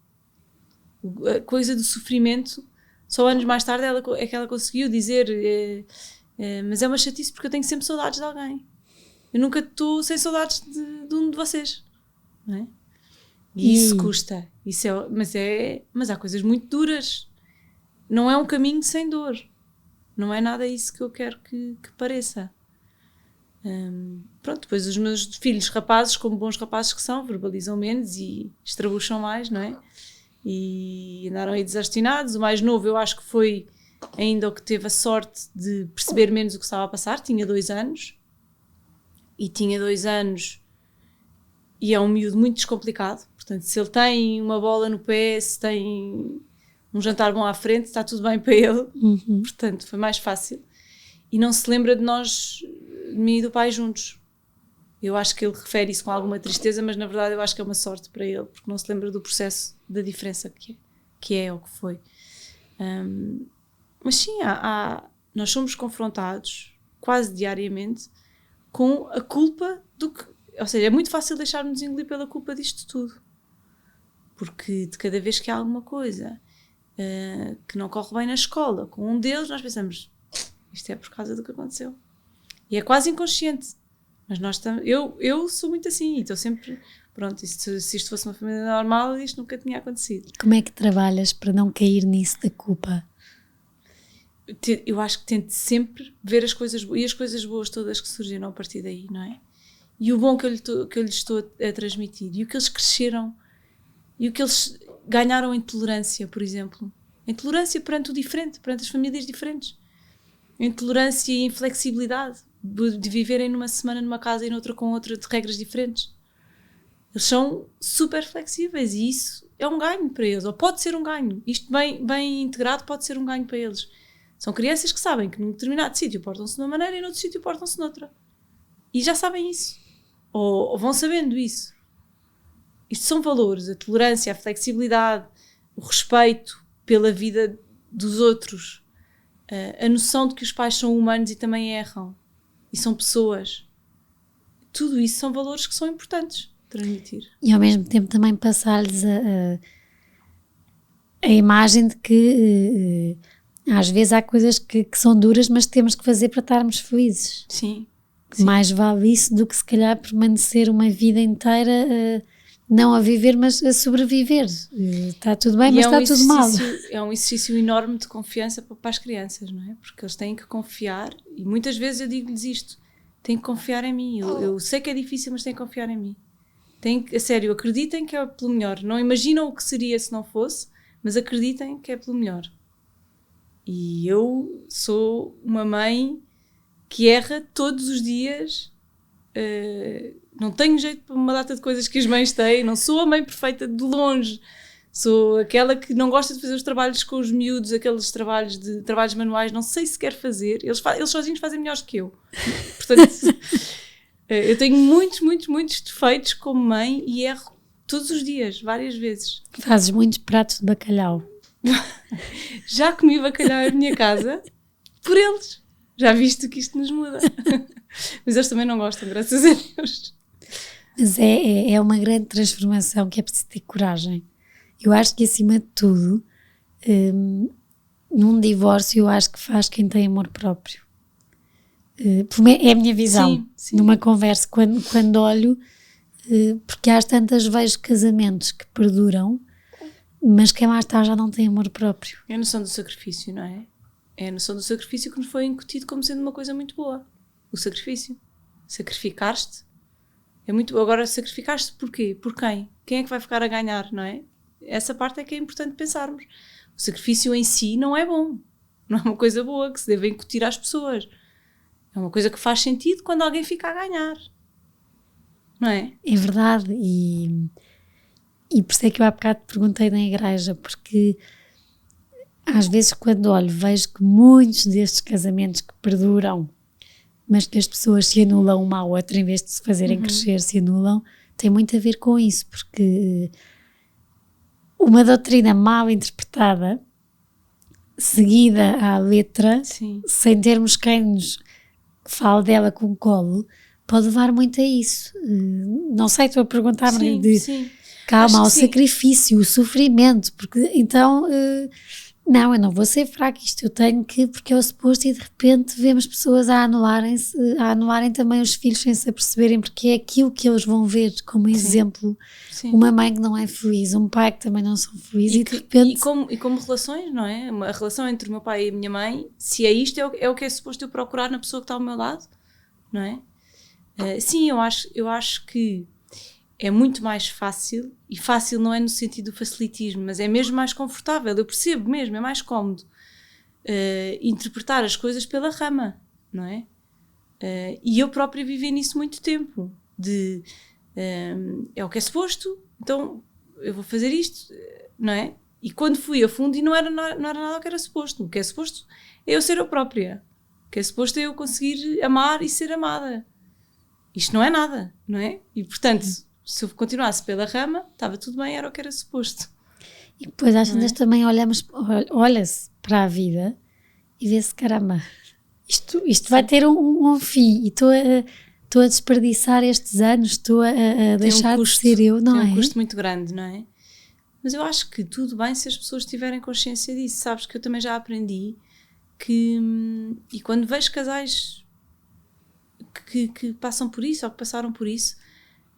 Speaker 2: A coisa do sofrimento... Só anos mais tarde é que ela conseguiu dizer mas é uma chatice porque eu tenho sempre saudades de alguém. Eu nunca estou sem saudades de um de vocês. Não é? E isso custa. Mas há coisas muito duras. Não é um caminho sem dor. Não é nada isso que eu quero que pareça. Pronto, depois os meus filhos rapazes, como bons rapazes que são, verbalizam menos e estrabucham mais, não é? E andaram aí desastinados. O mais novo eu acho que foi ainda o que teve a sorte de perceber menos o que estava a passar. Tinha 2 anos e é um miúdo muito descomplicado, portanto se ele tem uma bola no pé, se tem um jantar bom à frente, está tudo bem para ele. Portanto foi mais fácil e não se lembra de mim e do pai juntos. Eu acho que ele refere isso com alguma tristeza, mas na verdade eu acho que é uma sorte para ele, porque não se lembra do processo, da diferença que é ou que foi. Mas sim, nós somos confrontados quase diariamente com a culpa do que... Ou seja, é muito fácil deixar-nos engolir pela culpa disto tudo. Porque de cada vez que há alguma coisa que não corre bem na escola, com um deles, nós pensamos, isto é por causa do que aconteceu. E é quase inconsciente. Mas eu sou muito assim e estou sempre... Pronto, se isto fosse uma família normal, isto nunca tinha acontecido.
Speaker 1: Como é que trabalhas para não cair nisso da culpa?
Speaker 2: Eu acho que tento sempre ver as coisas boas todas que surgiram a partir daí, não é? E o bom que eu lhes estou a transmitir, e o que eles cresceram, e o que eles ganharam em tolerância, por exemplo. Em tolerância perante o diferente, perante as famílias diferentes. Em tolerância e em flexibilidade, de viverem numa semana numa casa e noutra com outra, de regras diferentes. Eles são super flexíveis e isso é um ganho para eles, ou pode ser um ganho. Isto bem integrado pode ser um ganho para eles. São crianças que sabem que num determinado sítio portam-se de uma maneira e noutro sítio portam-se de outra. E já sabem isso. Ou vão sabendo isso. Isto são valores, a tolerância, a flexibilidade, o respeito pela vida dos outros, a noção de que os pais são humanos e também erram. E são pessoas. Tudo isso são valores que são importantes de transmitir.
Speaker 1: E ao mesmo tempo também passar-lhes a imagem de que às vezes há coisas que são duras, mas temos que fazer para estarmos felizes.
Speaker 2: Sim.
Speaker 1: Mais vale isso do que se calhar permanecer uma vida inteira não a viver, mas a sobreviver. Está tudo bem, mas está tudo mal.
Speaker 2: É um exercício enorme de confiança para as crianças, não é? Porque eles têm que confiar, e muitas vezes eu digo-lhes isto, têm que confiar em mim. Eu sei que é difícil, mas têm que confiar em mim. A sério, acreditem que é pelo melhor. Não imaginam o que seria se não fosse, mas acreditem que é pelo melhor. E eu sou uma mãe que erra todos os dias, não tenho jeito para uma data de coisas que as mães têm, não sou a mãe perfeita de longe, sou aquela que não gosta de fazer os trabalhos com os miúdos, aqueles trabalhos manuais, não sei se quer fazer, eles sozinhos fazem melhores que eu. Portanto, eu tenho muitos, muitos, muitos defeitos como mãe e erro todos os dias, várias vezes.
Speaker 1: Fazes muitos pratos de bacalhau.
Speaker 2: Já comi bacalhau em minha casa por eles. Já viste que isto nos muda. Mas eles também não gostam, graças a Deus.
Speaker 1: Mas é uma grande transformação que é preciso ter coragem. Eu acho que, acima de tudo, num divórcio, eu acho que faz quem tem amor próprio. É a minha visão.
Speaker 2: Sim, sim.
Speaker 1: Numa conversa, quando olho, porque às tantas vejo casamentos que perduram, mas quem lá está já não tem amor próprio.
Speaker 2: É a noção do sacrifício, não é? É a noção do sacrifício que nos foi incutido como sendo uma coisa muito boa. O sacrifício. Sacrificar-te é muito bom. Agora, sacrificar-te porquê? Por quem? Quem é que vai ficar a ganhar, não é? Essa parte é que é importante pensarmos. O sacrifício em si não é bom. Não é uma coisa boa que se deve incutir às pessoas. É uma coisa que faz sentido quando alguém fica a ganhar. Não é?
Speaker 1: É verdade. E por isso é que eu há bocado te perguntei na igreja, porque às vezes quando olho vejo que muitos destes casamentos que perduram, mas que as pessoas se anulam uma à outra em vez de se fazerem crescer, se anulam, tem muito a ver com isso, porque uma doutrina mal interpretada, seguida à letra,
Speaker 2: Sim.
Speaker 1: sem termos quem nos fale dela com colo, pode levar muito a isso. Não sei, estou a perguntar-me
Speaker 2: sim.
Speaker 1: Calma, ao sacrifício, o sofrimento, porque então, não, eu não vou ser fraco, isto eu tenho que, porque é o suposto, e de repente vemos pessoas a anularem também os filhos sem se aperceberem, porque é aquilo que eles vão ver como exemplo.
Speaker 2: Sim.
Speaker 1: Uma mãe que não é feliz, um pai que também não são felizes, e de repente...
Speaker 2: E como relações, não é? A relação entre o meu pai e a minha mãe, se é isto, é o que é suposto eu procurar na pessoa que está ao meu lado, não é? Sim, eu acho que é muito mais fácil, e fácil não é no sentido do facilitismo, mas é mesmo mais confortável, eu percebo mesmo, é mais cómodo interpretar as coisas pela rama, não é? E eu própria vivi nisso muito tempo, é o que é suposto, então eu vou fazer isto, não é? E quando fui a fundo, e não era nada o que era suposto, o que é suposto é eu ser eu própria, o que é suposto é eu conseguir amar e ser amada. Isto não é nada, não é? E portanto, se eu continuasse pela rama, estava tudo bem, era o que era suposto.
Speaker 1: E depois às vezes também olha-se para a vida e vê-se, caramba, isto vai ter um fim, e estou a desperdiçar estes anos, estou a deixar de ser eu, não é?
Speaker 2: Tem um custo muito grande, não é? Mas eu acho que tudo bem se as pessoas tiverem consciência disso. Sabes que eu também já aprendi que, e quando vejo casais que passam por isso, ou que passaram por isso,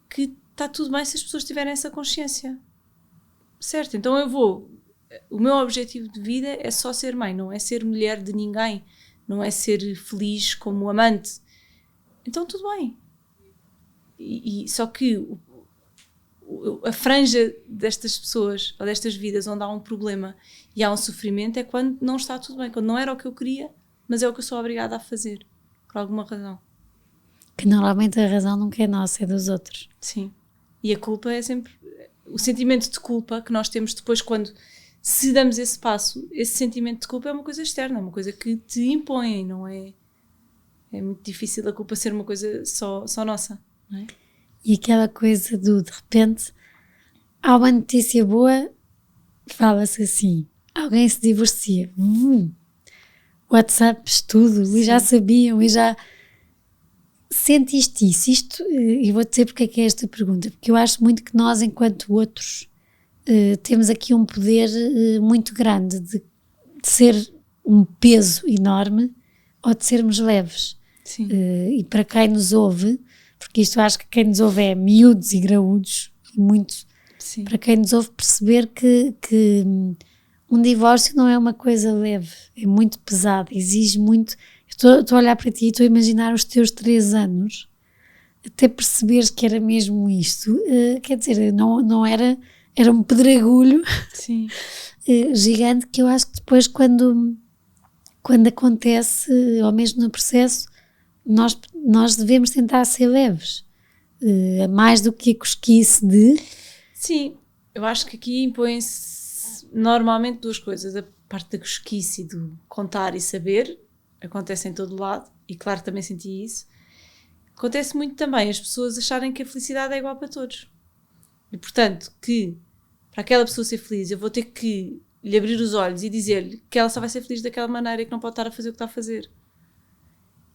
Speaker 2: que está tudo bem se as pessoas tiverem essa consciência. Certo? Então o meu objetivo de vida é só ser mãe, não é ser mulher de ninguém, não é ser feliz como amante. Então tudo bem. Só que a franja destas pessoas, ou destas vidas onde há um problema e há um sofrimento, é quando não está tudo bem, quando não era o que eu queria, mas é o que eu sou obrigada a fazer, por alguma razão.
Speaker 1: Que normalmente a razão nunca é nossa, é dos outros.
Speaker 2: Sim. E a culpa é sempre... O sentimento de culpa que nós temos depois quando se damos esse passo, esse sentimento de culpa é uma coisa externa, é uma coisa que te impõem, não é? É muito difícil a culpa ser uma coisa só nossa, não é?
Speaker 1: E aquela coisa de repente, há uma notícia boa, fala-se assim, alguém se divorcia. WhatsApp, tudo, e já sabiam, e já... Sentiste isso? E vou-te dizer porque é que é esta pergunta, porque eu acho muito que nós, enquanto outros, temos aqui um poder muito grande de ser um peso enorme ou de sermos leves.
Speaker 2: Sim.
Speaker 1: E para quem nos ouve, porque isto eu acho que quem nos ouve é miúdos e graúdos, e muito,
Speaker 2: Sim.
Speaker 1: para quem nos ouve perceber que um divórcio não é uma coisa leve, é muito pesado, exige muito... Estou a olhar para ti e estou a imaginar os teus 3 anos, até perceberes que era mesmo isto. Quer dizer, não era era um pedregulho
Speaker 2: Sim.
Speaker 1: gigante, que eu acho que depois quando acontece, ou mesmo no processo, nós devemos tentar ser leves, mais do que a cosquice de...
Speaker 2: Sim, eu acho que aqui impõem-se normalmente duas coisas. A parte da cosquice e do contar e saber, acontece em todo lado, e claro, também senti isso. Acontece muito também as pessoas acharem que a felicidade é igual para todos. E portanto, que para aquela pessoa ser feliz, eu vou ter que lhe abrir os olhos e dizer-lhe que ela só vai ser feliz daquela maneira e que não pode estar a fazer o que está a fazer.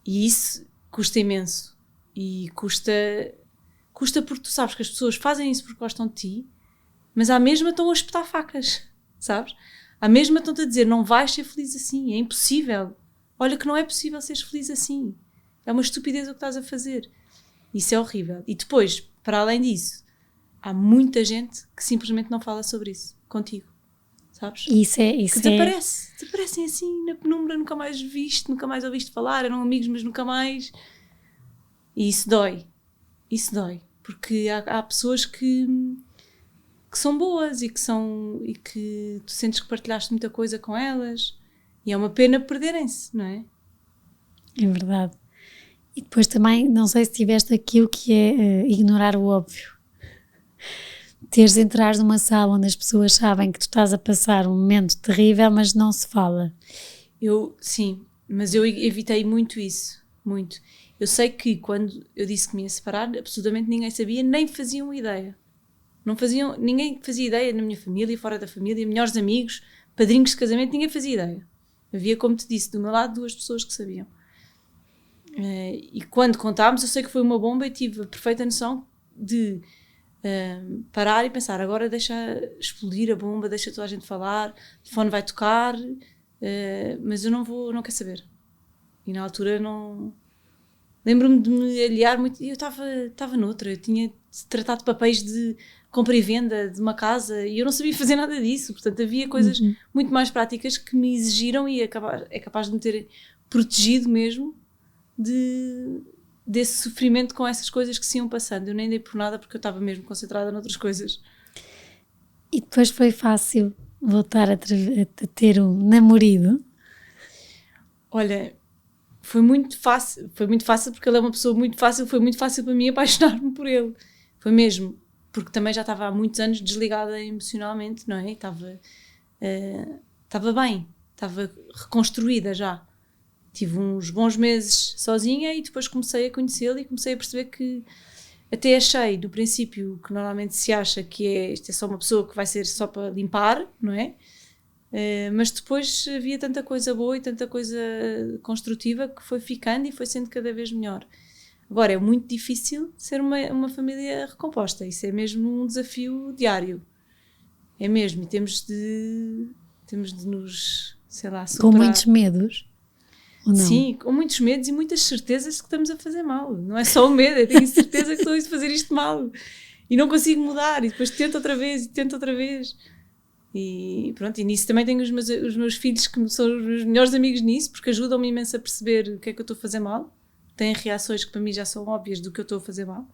Speaker 2: E isso custa imenso. E custa porque tu sabes que as pessoas fazem isso porque gostam de ti, mas à mesma estão a espetar facas, sabes? À mesma estão-te a dizer, não vais ser feliz assim, é impossível. Olha que não é possível seres feliz assim. É uma estupidez o que estás a fazer. Isso é horrível. E depois, para além disso, há muita gente que simplesmente não fala sobre isso contigo, sabes?
Speaker 1: Isso
Speaker 2: que desaparecem assim na penumbra, nunca mais viste, nunca mais ouviste falar, eram amigos, mas nunca mais. E isso dói. Isso dói. Porque há pessoas que são boas e que tu sentes que partilhaste muita coisa com elas e é uma pena perderem-se, não é?
Speaker 1: É verdade. E depois também, não sei se tiveste aquilo que é ignorar o óbvio. Teres de entrar numa sala onde as pessoas sabem que tu estás a passar um momento terrível, mas não se fala.
Speaker 2: Sim, mas eu evitei muito isso, muito. Eu sei que quando eu disse que me ia separar, absolutamente ninguém sabia, nem faziam ideia. Ninguém fazia ideia na minha família, fora da família, melhores amigos, padrinhos de casamento, ninguém fazia ideia. Havia, como te disse, do meu lado 2 pessoas que sabiam. E quando contámos, eu sei que foi uma bomba e tive a perfeita noção de parar e pensar, agora deixa explodir a bomba, deixa toda a gente falar, o telefone vai tocar, mas eu não quero saber. E na altura não... Lembro-me de me aliar muito, e eu estava noutra, eu tinha tratado de papéis de compra e venda de uma casa e eu não sabia fazer nada disso, portanto havia coisas muito mais práticas que me exigiram e é capaz de me ter protegido mesmo desse sofrimento com essas coisas que se iam passando. Eu nem dei por nada porque eu estava mesmo concentrada noutras coisas.
Speaker 1: E depois foi fácil voltar a ter um namorado?
Speaker 2: Olha, foi muito fácil porque ele é uma pessoa muito fácil, foi muito fácil para mim apaixonar-me por ele. Foi mesmo, porque também já estava há muitos anos desligada emocionalmente, não é? Estava bem, estava reconstruída já. Tive uns bons meses sozinha e depois comecei a conhecê-lo e comecei a perceber que até achei, do princípio, que normalmente se acha que isto é só uma pessoa que vai ser só para limpar, não é? Mas depois havia tanta coisa boa e tanta coisa construtiva que foi ficando e foi sendo cada vez melhor. Agora, é muito difícil ser uma família recomposta. Isso é mesmo um desafio diário. É mesmo. E temos de nos, sei lá, superar.
Speaker 1: Com muitos medos? Ou não?
Speaker 2: Sim, com muitos medos e muitas certezas que estamos a fazer mal. Não é só o medo, eu tenho certeza que estou a fazer isto mal. E não consigo mudar. E depois tento outra vez e tento outra vez. E pronto, e nisso também tenho os meus filhos que são os meus melhores amigos nisso, porque ajudam-me imenso a perceber o que é que eu estou a fazer mal. Têm reações que para mim já são óbvias do que eu estou a fazer mal.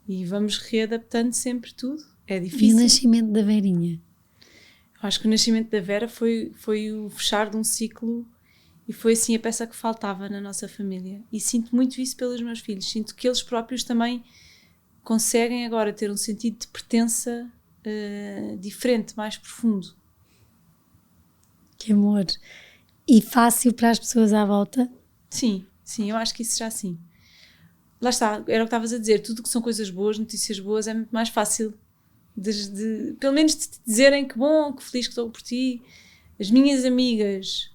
Speaker 2: E vamos readaptando sempre tudo. É difícil.
Speaker 1: E o nascimento da Verinha?
Speaker 2: Eu acho que o nascimento da Vera foi o fechar de um ciclo e foi assim a peça que faltava na nossa família. E sinto muito isso pelos meus filhos. Sinto que eles próprios também conseguem agora ter um sentido de pertença diferente, mais profundo.
Speaker 1: Que amor. E fácil para as pessoas à volta?
Speaker 2: Sim, eu acho que isso já sim. Lá está, era o que estavas a dizer, tudo que são coisas boas, notícias boas, é muito mais fácil pelo menos de te dizerem que bom, que feliz que estou por ti. As minhas amigas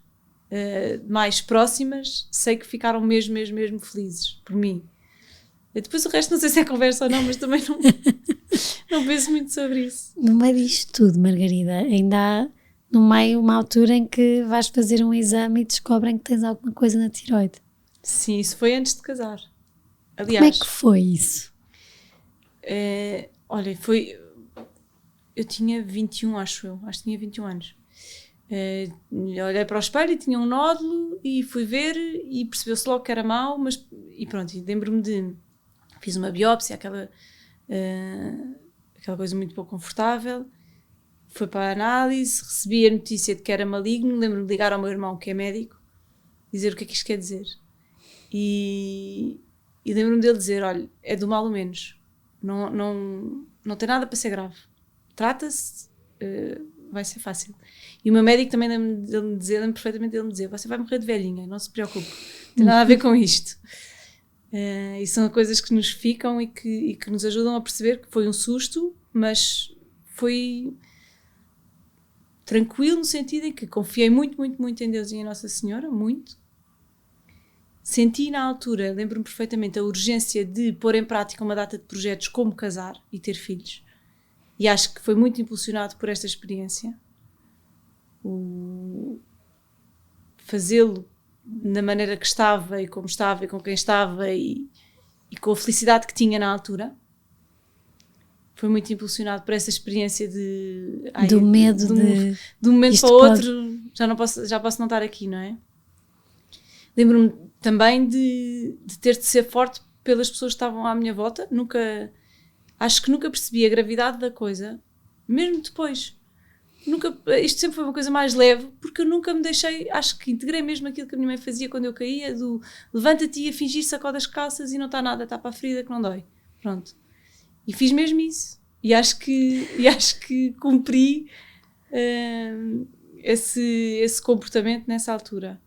Speaker 2: mais próximas, sei que ficaram mesmo felizes por mim. Depois o resto não sei se é conversa ou não, mas também não penso muito sobre isso.
Speaker 1: No meio disto tudo, Margarida, ainda há no meio uma altura em que vais fazer um exame e descobrem que tens alguma coisa na tiroide.
Speaker 2: Sim, isso foi antes de casar. Aliás,
Speaker 1: como é que foi isso?
Speaker 2: Olha, eu tinha 21, acho que tinha 21 anos. Olhei para o espelho e tinha um nódulo e fui ver e percebeu-se logo que era mau, e pronto, e lembro-me fiz uma biópsia, aquela coisa muito pouco confortável. Foi para a análise, recebi a notícia de que era maligno, lembro-me de ligar ao meu irmão, que é médico, dizer o que é que isto quer dizer. E lembro-me dele dizer, olha, é do mal o menos, não tem nada para ser grave, trata-se, vai ser fácil. E o meu médico também lembro perfeitamente dele me dizer, você vai morrer de velhinha, não se preocupe, não tem nada a ver com isto. E são coisas que nos ficam e que nos ajudam a perceber que foi um susto, mas foi tranquilo no sentido em que confiei muito, muito, muito em Deus e em Nossa Senhora, muito. Senti na altura, lembro-me perfeitamente, a urgência de pôr em prática uma data de projetos como casar e ter filhos. E acho que foi muito impulsionado por esta experiência. Fazê-lo na maneira que estava e como estava e com quem estava e com a felicidade que tinha na altura. Foi muito impulsionado por essa experiência
Speaker 1: do medo
Speaker 2: de um momento para o outro, já posso não estar aqui, não é? Lembro-me também de ter de ser forte pelas pessoas que estavam à minha volta. Acho que nunca percebi a gravidade da coisa, mesmo depois. Isto sempre foi uma coisa mais leve, porque eu nunca me deixei, acho que integrei mesmo aquilo que a minha mãe fazia quando eu caía, do levanta-te e a fingir sacode as calças e não está nada, está para a ferida que não dói. Pronto. E fiz mesmo isso. E acho que cumpri esse comportamento nessa altura.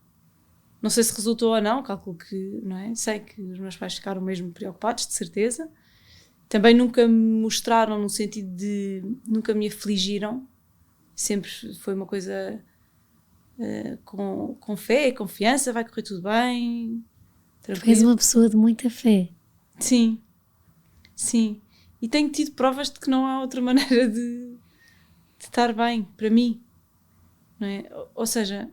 Speaker 2: Não sei se resultou ou não, calculo que, não é? Sei que os meus pais ficaram mesmo preocupados, de certeza. Também nunca me mostraram no sentido de... Nunca me afligiram. Sempre foi uma coisa com fé e confiança, vai correr tudo bem.
Speaker 1: Tu és uma pessoa de muita fé.
Speaker 2: Sim, sim. E tenho tido provas de que não há outra maneira de estar bem, para mim. Não é? Ou seja,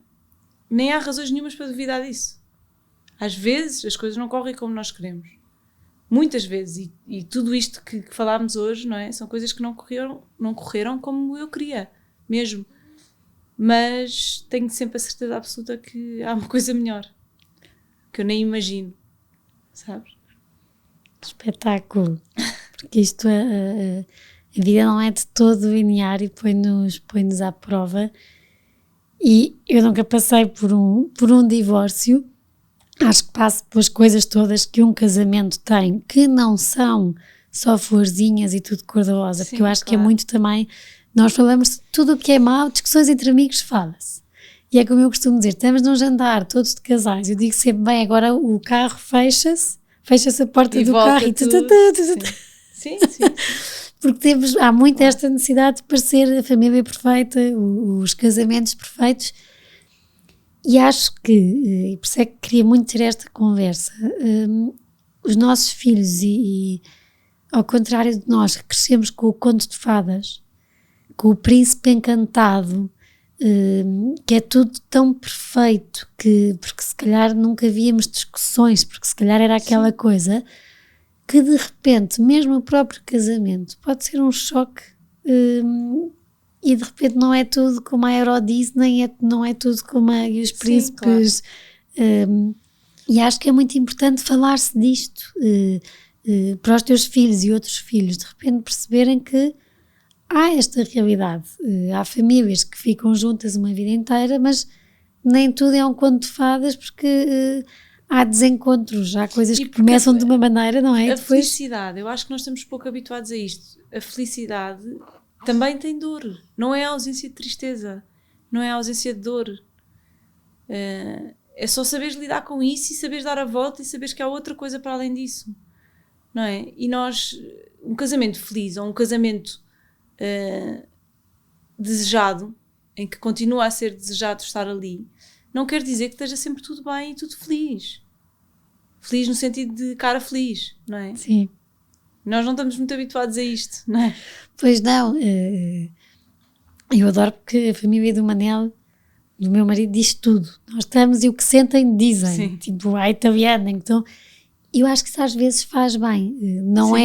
Speaker 2: nem há razões nenhumas para duvidar disso. Às vezes as coisas não correm como nós queremos. Muitas vezes. E tudo isto que falámos hoje, não é? São coisas que não correram como eu queria, mesmo. Mas tenho sempre a certeza absoluta que há uma coisa melhor, que eu nem imagino, sabes?
Speaker 1: Espetáculo. Porque isto, a vida não é de todo linear e põe-nos à prova. E eu nunca passei por um divórcio. Acho que passo pelas coisas todas que um casamento tem, que não são só florzinhas e tudo cor-de-rosa, porque eu acho que é muito também, nós falamos de tudo o que é mau, discussões entre amigos fala-se. E é como eu costumo dizer, estamos num jantar, todos de casais, eu digo sempre, bem, agora o carro fecha-se a porta do carro e
Speaker 2: Sim.
Speaker 1: Porque há muito esta necessidade de parecer a família perfeita, os casamentos perfeitos, e acho que, e por isso é que queria muito ter esta conversa, os nossos filhos, e ao contrário de nós, que crescemos com o conto de fadas, com o príncipe encantado, que é tudo tão perfeito, porque se calhar nunca víamos discussões, porque se calhar era aquela coisa... que de repente, mesmo o próprio casamento, pode ser um choque e de repente não é tudo como a Euro Disney, não é tudo como e os príncipes. Claro. E acho que é muito importante falar-se disto para os teus filhos e outros filhos, de repente perceberem que há esta realidade. Há famílias que ficam juntas uma vida inteira, mas nem tudo é um conto de fadas, porque... há desencontros, há coisas que começam de uma maneira, não é?
Speaker 2: A felicidade, eu acho que nós estamos pouco habituados a isto. A felicidade também tem dor. Não é a ausência de tristeza. Não é a ausência de dor. É só saberes lidar com isso e saberes dar a volta e saberes que há outra coisa para além disso. Não é? E nós, um casamento feliz ou um casamento desejado, em que continua a ser desejado estar ali, não quer dizer que esteja sempre tudo bem e tudo feliz. Feliz no sentido de cara feliz, não é?
Speaker 1: Sim.
Speaker 2: Nós não estamos muito habituados a isto, não é?
Speaker 1: Pois não. Eu adoro porque a família do Manel, do meu marido, diz tudo. Nós estamos e o que sentem dizem. Sim. Tipo, a italiana. Então, eu acho que isso às vezes faz bem. Não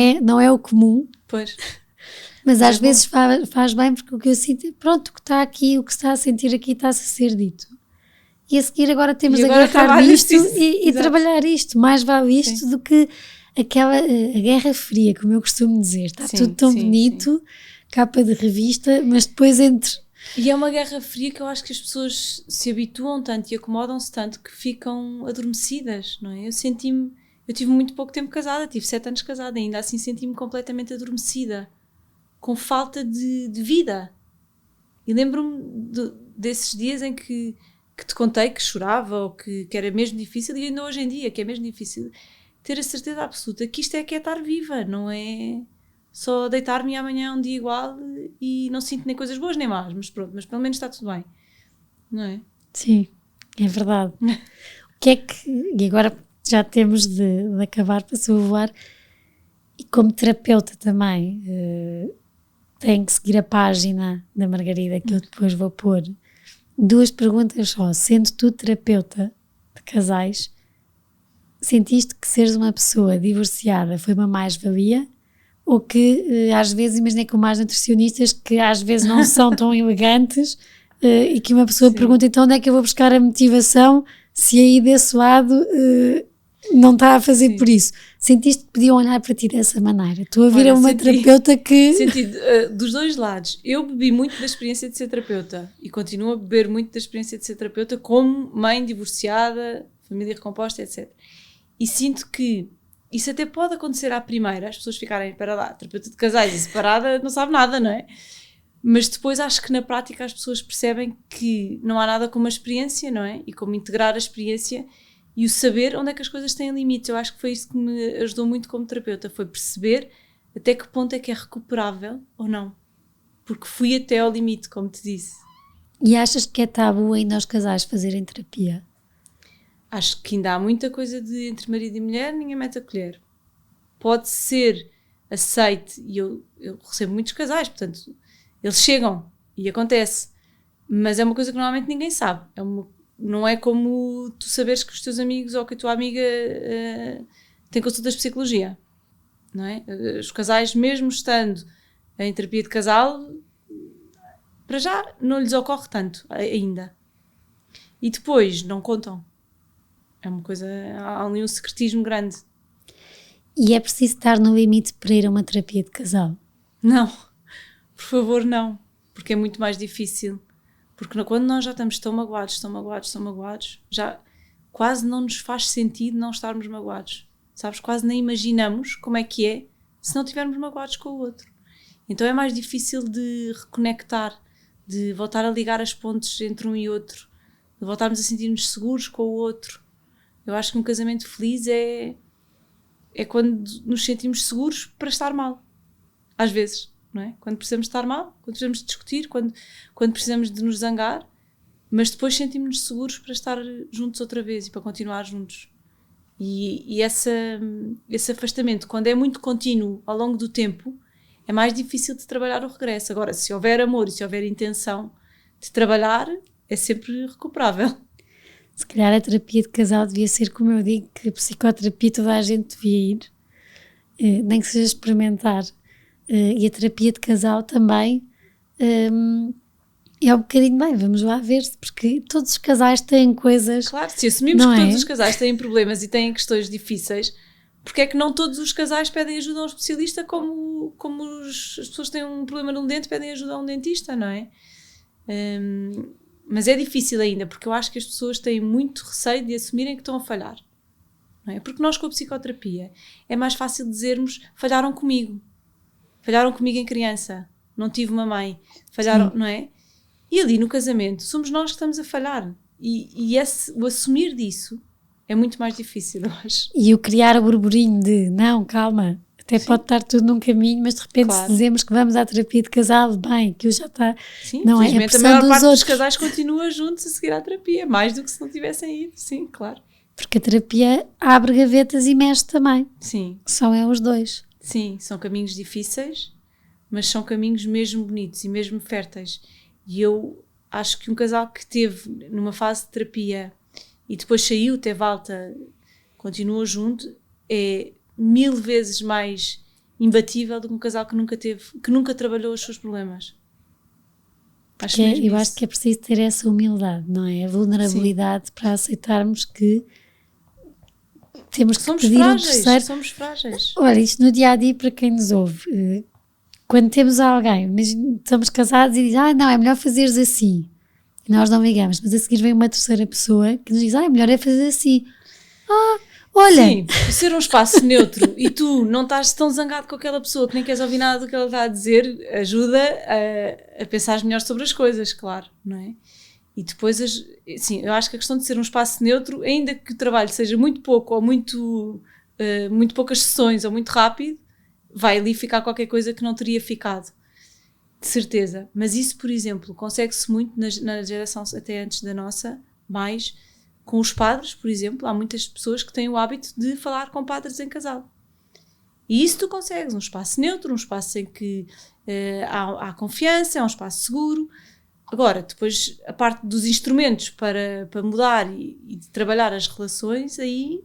Speaker 1: é o comum.
Speaker 2: Pois.
Speaker 1: Mas às vezes faz bem, porque o que eu sinto, pronto, o que está aqui, o que se está a sentir aqui está-se a ser dito. E a seguir agora temos de agarrar nisto e trabalhar isto. Mais vale isto do que aquela a Guerra Fria, como eu costumo dizer, está tudo tão bonito, capa de revista, mas depois entre...
Speaker 2: E é uma Guerra Fria que eu acho que as pessoas se habituam tanto e acomodam-se tanto que ficam adormecidas, não é? Eu tive muito pouco tempo casada, tive 7 anos casada, ainda assim senti-me completamente adormecida, com falta de vida. E lembro-me desses dias em que te contei que chorava ou que era mesmo difícil, e ainda hoje em dia que é mesmo difícil ter a certeza absoluta que isto é que é estar viva, não é só deitar-me e amanhã é um dia igual e não sinto nem coisas boas nem más, mas pronto, mas pelo menos está tudo bem, não é?
Speaker 1: Sim, é verdade. O que é que, e agora já temos de acabar para sobrevoar, e como terapeuta também, tenho que seguir a página da Margarida, que eu depois vou pôr. 2 perguntas só. Sendo tu terapeuta de casais, sentiste que seres uma pessoa divorciada foi uma mais-valia? Ou que às vezes, imaginei como as nutricionistas que às vezes não são tão elegantes e que uma pessoa pergunta então onde é que eu vou buscar a motivação se aí desse lado não está a fazer por isso. Sentiste que podiam olhar para ti dessa maneira? Estou a vir a uma terapeuta que...
Speaker 2: Senti dos dois lados. Eu bebi muito da experiência de ser terapeuta e continuo a beber muito da experiência de ser terapeuta como mãe divorciada, família recomposta, etc. E sinto que isso até pode acontecer à primeira, as pessoas ficarem, para lá, terapeuta de casais e separada não sabe nada, não é? Mas depois acho que na prática as pessoas percebem que não há nada como a experiência, não é? E como integrar a experiência e o saber onde é que as coisas têm limites. Eu acho que foi isso que me ajudou muito como terapeuta, foi perceber até que ponto é que é recuperável ou não. Porque fui até ao limite, como te disse.
Speaker 1: E achas que é tabu ainda os casais fazerem terapia?
Speaker 2: Acho que ainda há muita coisa de entre marido e mulher, ninguém mete a colher. Pode ser aceite, e eu recebo muitos casais, portanto, eles chegam e acontece. Mas é uma coisa que normalmente ninguém sabe. Não é como tu saberes que os teus amigos ou que a tua amiga tem consultas de psicologia, não é? Os casais, mesmo estando em terapia de casal, para já não lhes ocorre tanto ainda. E depois não contam. É uma coisa, há ali um secretismo grande.
Speaker 1: E é preciso estar no limite para ir a uma terapia de casal?
Speaker 2: Não, por favor não, porque é muito mais difícil. Porque quando nós já estamos tão magoados, já quase não nos faz sentido não estarmos magoados. Sabes? Quase nem imaginamos como é que é se não estivermos magoados com o outro. Então é mais difícil de reconectar, de voltar a ligar as pontes entre um e outro, de voltarmos a sentir-nos seguros com o outro. Eu acho que um casamento feliz é quando nos sentimos seguros para estar mal. Às vezes. Não é? Quando precisamos estar mal, quando precisamos de discutir, quando precisamos de nos zangar, mas depois sentimos-nos seguros para estar juntos outra vez e para continuar juntos. E esse afastamento, quando é muito contínuo ao longo do tempo, é mais difícil de trabalhar o regresso. Agora, se houver amor e se houver intenção de trabalhar, é sempre recuperável.
Speaker 1: Se calhar a terapia de casal devia ser, como eu digo, que a psicoterapia toda a gente devia ir, nem que seja experimentar. E a terapia de casal também é um bocadinho bem, vamos lá ver, porque todos os casais têm coisas...
Speaker 2: Claro, se assumimos que todos os casais têm problemas e têm questões difíceis, porque é que não todos os casais pedem ajuda a um especialista como as pessoas têm um problema num dente pedem ajuda a um dentista, não é? Mas é difícil ainda, porque eu acho que as pessoas têm muito receio de assumirem que estão a falhar, não é? Porque nós com a psicoterapia é mais fácil dizermos falharam comigo em criança, não tive uma mãe, falharam, não é? E ali no casamento somos nós que estamos a falhar e o assumir disso é muito mais difícil, eu acho.
Speaker 1: E o criar o burburinho de não, calma, até pode estar tudo num caminho, mas de repente se dizemos que vamos à terapia de casal, bem, aquilo já está...
Speaker 2: Sim,
Speaker 1: não é?
Speaker 2: A maior parte dos casais continua juntos a seguir à terapia, mais do que se não tivessem ido, sim, claro.
Speaker 1: Porque a terapia abre gavetas e mexe também.
Speaker 2: Sim.
Speaker 1: São os dois.
Speaker 2: Sim, são caminhos difíceis, mas são caminhos mesmo bonitos e mesmo férteis. E eu acho que um casal que teve numa fase de terapia e depois saiu, teve alta, continua junto, é 1000 vezes mais imbatível do que um casal que nunca trabalhou os seus problemas.
Speaker 1: Eu acho que é preciso ter essa humildade, não é? A vulnerabilidade para aceitarmos que temos que
Speaker 2: Somos
Speaker 1: pedir
Speaker 2: frágeis,
Speaker 1: um terceiro.
Speaker 2: somos frágeis.
Speaker 1: Olha, isto no dia a dia, para quem nos ouve, quando temos alguém, mas estamos casados e diz, não, é melhor fazeres assim. E nós não ligamos, mas a seguir vem uma terceira pessoa que nos diz, é melhor é fazer assim. Olha.
Speaker 2: Sim, ser um espaço neutro e tu não estás tão zangado com aquela pessoa que nem queres ouvir nada do que ela está a dizer, ajuda a pensar melhor sobre as coisas, claro, não é? E depois, sim, eu acho que a questão de ser um espaço neutro, ainda que o trabalho seja muito pouco ou muito poucas sessões ou muito rápido, vai ali ficar qualquer coisa que não teria ficado, de certeza. Mas isso, por exemplo, consegue-se muito na geração até antes da nossa, mais com os padres, por exemplo. Há muitas pessoas que têm o hábito de falar com padres em casal. E isso tu consegues, um espaço neutro, um espaço em que há confiança, é um espaço seguro. Agora, depois, a parte dos instrumentos para mudar e de trabalhar as relações, aí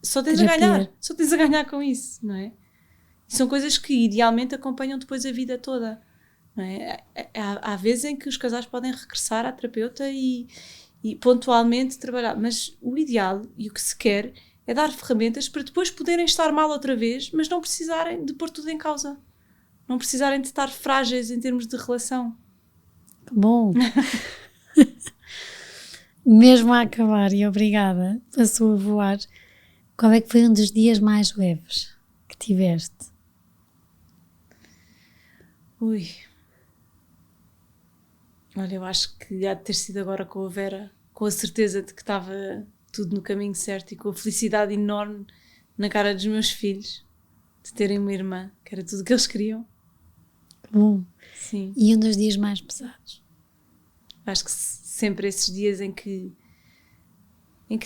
Speaker 2: só tens a ganhar com isso, não é? E são coisas que idealmente acompanham depois a vida toda, não é? Há vezes em que os casais podem regressar à terapeuta e pontualmente trabalhar, mas o ideal e o que se quer é dar ferramentas para depois poderem estar mal outra vez, mas não precisarem de pôr tudo em causa, não precisarem de estar frágeis em termos de relação.
Speaker 1: Bom, mesmo a acabar, e obrigada, passou a voar. Qual é que foi um dos dias mais leves que tiveste?
Speaker 2: Ui, olha, eu acho que há de ter sido agora com a Vera, com a certeza de que estava tudo no caminho certo e com a felicidade enorme na cara dos meus filhos de terem uma irmã, que era tudo o que eles queriam.
Speaker 1: Bom,
Speaker 2: sim.
Speaker 1: E um dos dias mais pesados?
Speaker 2: Acho que sempre esses dias em que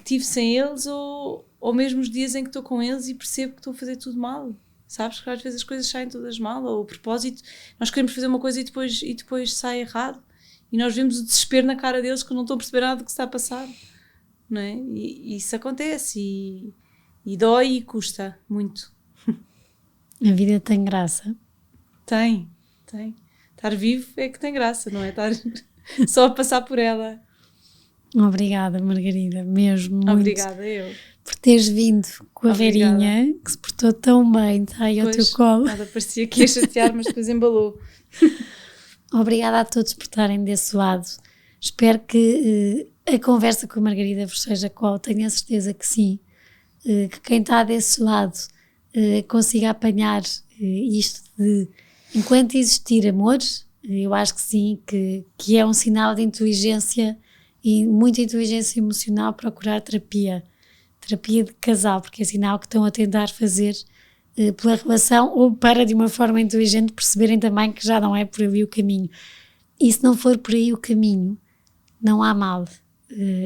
Speaker 2: tive sem eles ou mesmo os dias em que estou com eles e percebo que estou a fazer tudo mal. Sabes que às vezes as coisas saem todas mal, ou o propósito, nós queremos fazer uma coisa e depois sai errado. E nós vemos o desespero na cara deles que não estão a perceber nada do que está a passar. Não é? E isso acontece e dói e custa muito.
Speaker 1: A vida tem graça?
Speaker 2: Tem. Estar vivo é que tem graça, não é? Estar só a passar por ela.
Speaker 1: Obrigada, Margarida, mesmo muito.
Speaker 2: Obrigada, eu.
Speaker 1: Por teres vindo com a Verinha, que se portou tão bem, está aí ao teu colo.
Speaker 2: Nada, parecia que ia chatear, mas depois embalou.
Speaker 1: Obrigada a todos por estarem desse lado. Espero que a conversa com a Margarida vos seja qual, tenho a certeza que sim. Que quem está desse lado consiga apanhar isto de enquanto existir amor, eu acho que sim, que é um sinal de inteligência e muita inteligência emocional procurar terapia de casal, porque é sinal que estão a tentar fazer pela relação ou para de uma forma inteligente perceberem também que já não é por ali o caminho. E se não for por aí o caminho, não há mal.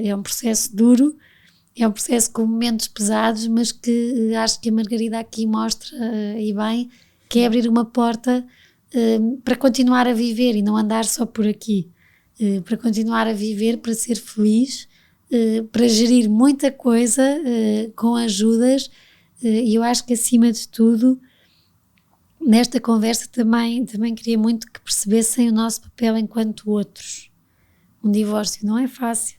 Speaker 1: É um processo duro, é um processo com momentos pesados, mas que acho que a Margarida aqui mostra e bem, que é abrir uma porta para continuar a viver e não andar só por aqui, para continuar a viver, para ser feliz, para gerir muita coisa com ajudas, e eu acho que acima de tudo nesta conversa também queria muito que percebessem o nosso papel enquanto outros. Um divórcio não é fácil,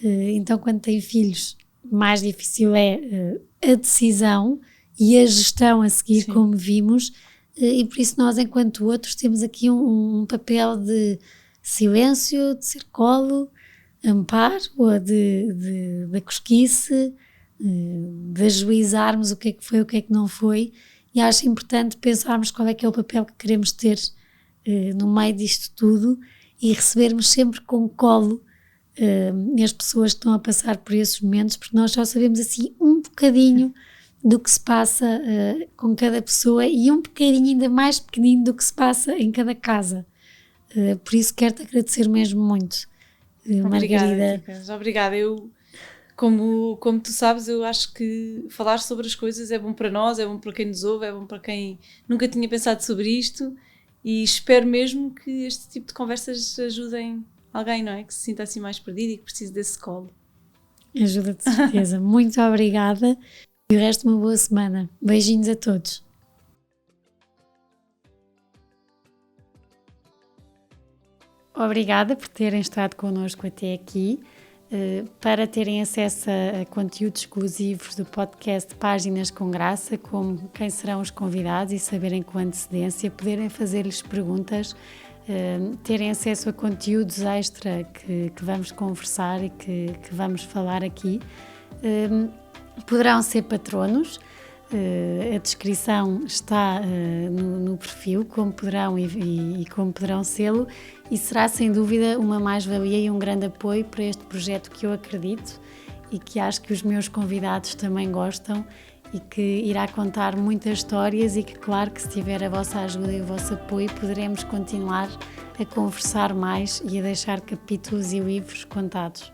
Speaker 1: então quando tem filhos mais difícil é a decisão e a gestão a seguir. Sim. Como vimos, e por isso nós enquanto outros temos aqui um papel de silêncio, de ser colo, amparo, ou de cosquice, de ajuizarmos o que é que foi, o que é que não foi, e acho importante pensarmos qual é que é o papel que queremos ter no meio disto tudo e recebermos sempre com colo as pessoas que estão a passar por esses momentos, porque nós só sabemos assim um bocadinho do que se passa com cada pessoa e um bocadinho ainda mais pequenino do que se passa em cada casa. Por isso quero-te agradecer mesmo muito, Margarida.
Speaker 2: Obrigada. Eu, como tu sabes, eu acho que falar sobre as coisas é bom para nós, é bom para quem nos ouve, é bom para quem nunca tinha pensado sobre isto, e espero mesmo que este tipo de conversas ajudem alguém, não é? Que se sinta assim mais perdido e que precise desse colo.
Speaker 1: Ajuda de certeza. Muito obrigada e o resto uma boa semana. Beijinhos a todos. Obrigada por terem estado connosco até aqui. para terem acesso a conteúdos exclusivos do podcast Páginas com Graça, como quem serão os convidados e saberem com antecedência, poderem fazer-lhes perguntas, terem acesso a conteúdos extra que vamos conversar e que vamos falar aqui. Poderão ser patronos. A descrição está no perfil, como poderão e como poderão sê-lo, e será sem dúvida uma mais-valia e um grande apoio para este projeto que eu acredito e que acho que os meus convidados também gostam e que irá contar muitas histórias e que, claro, que se tiver a vossa ajuda e o vosso apoio poderemos continuar a conversar mais e a deixar capítulos e livros contados.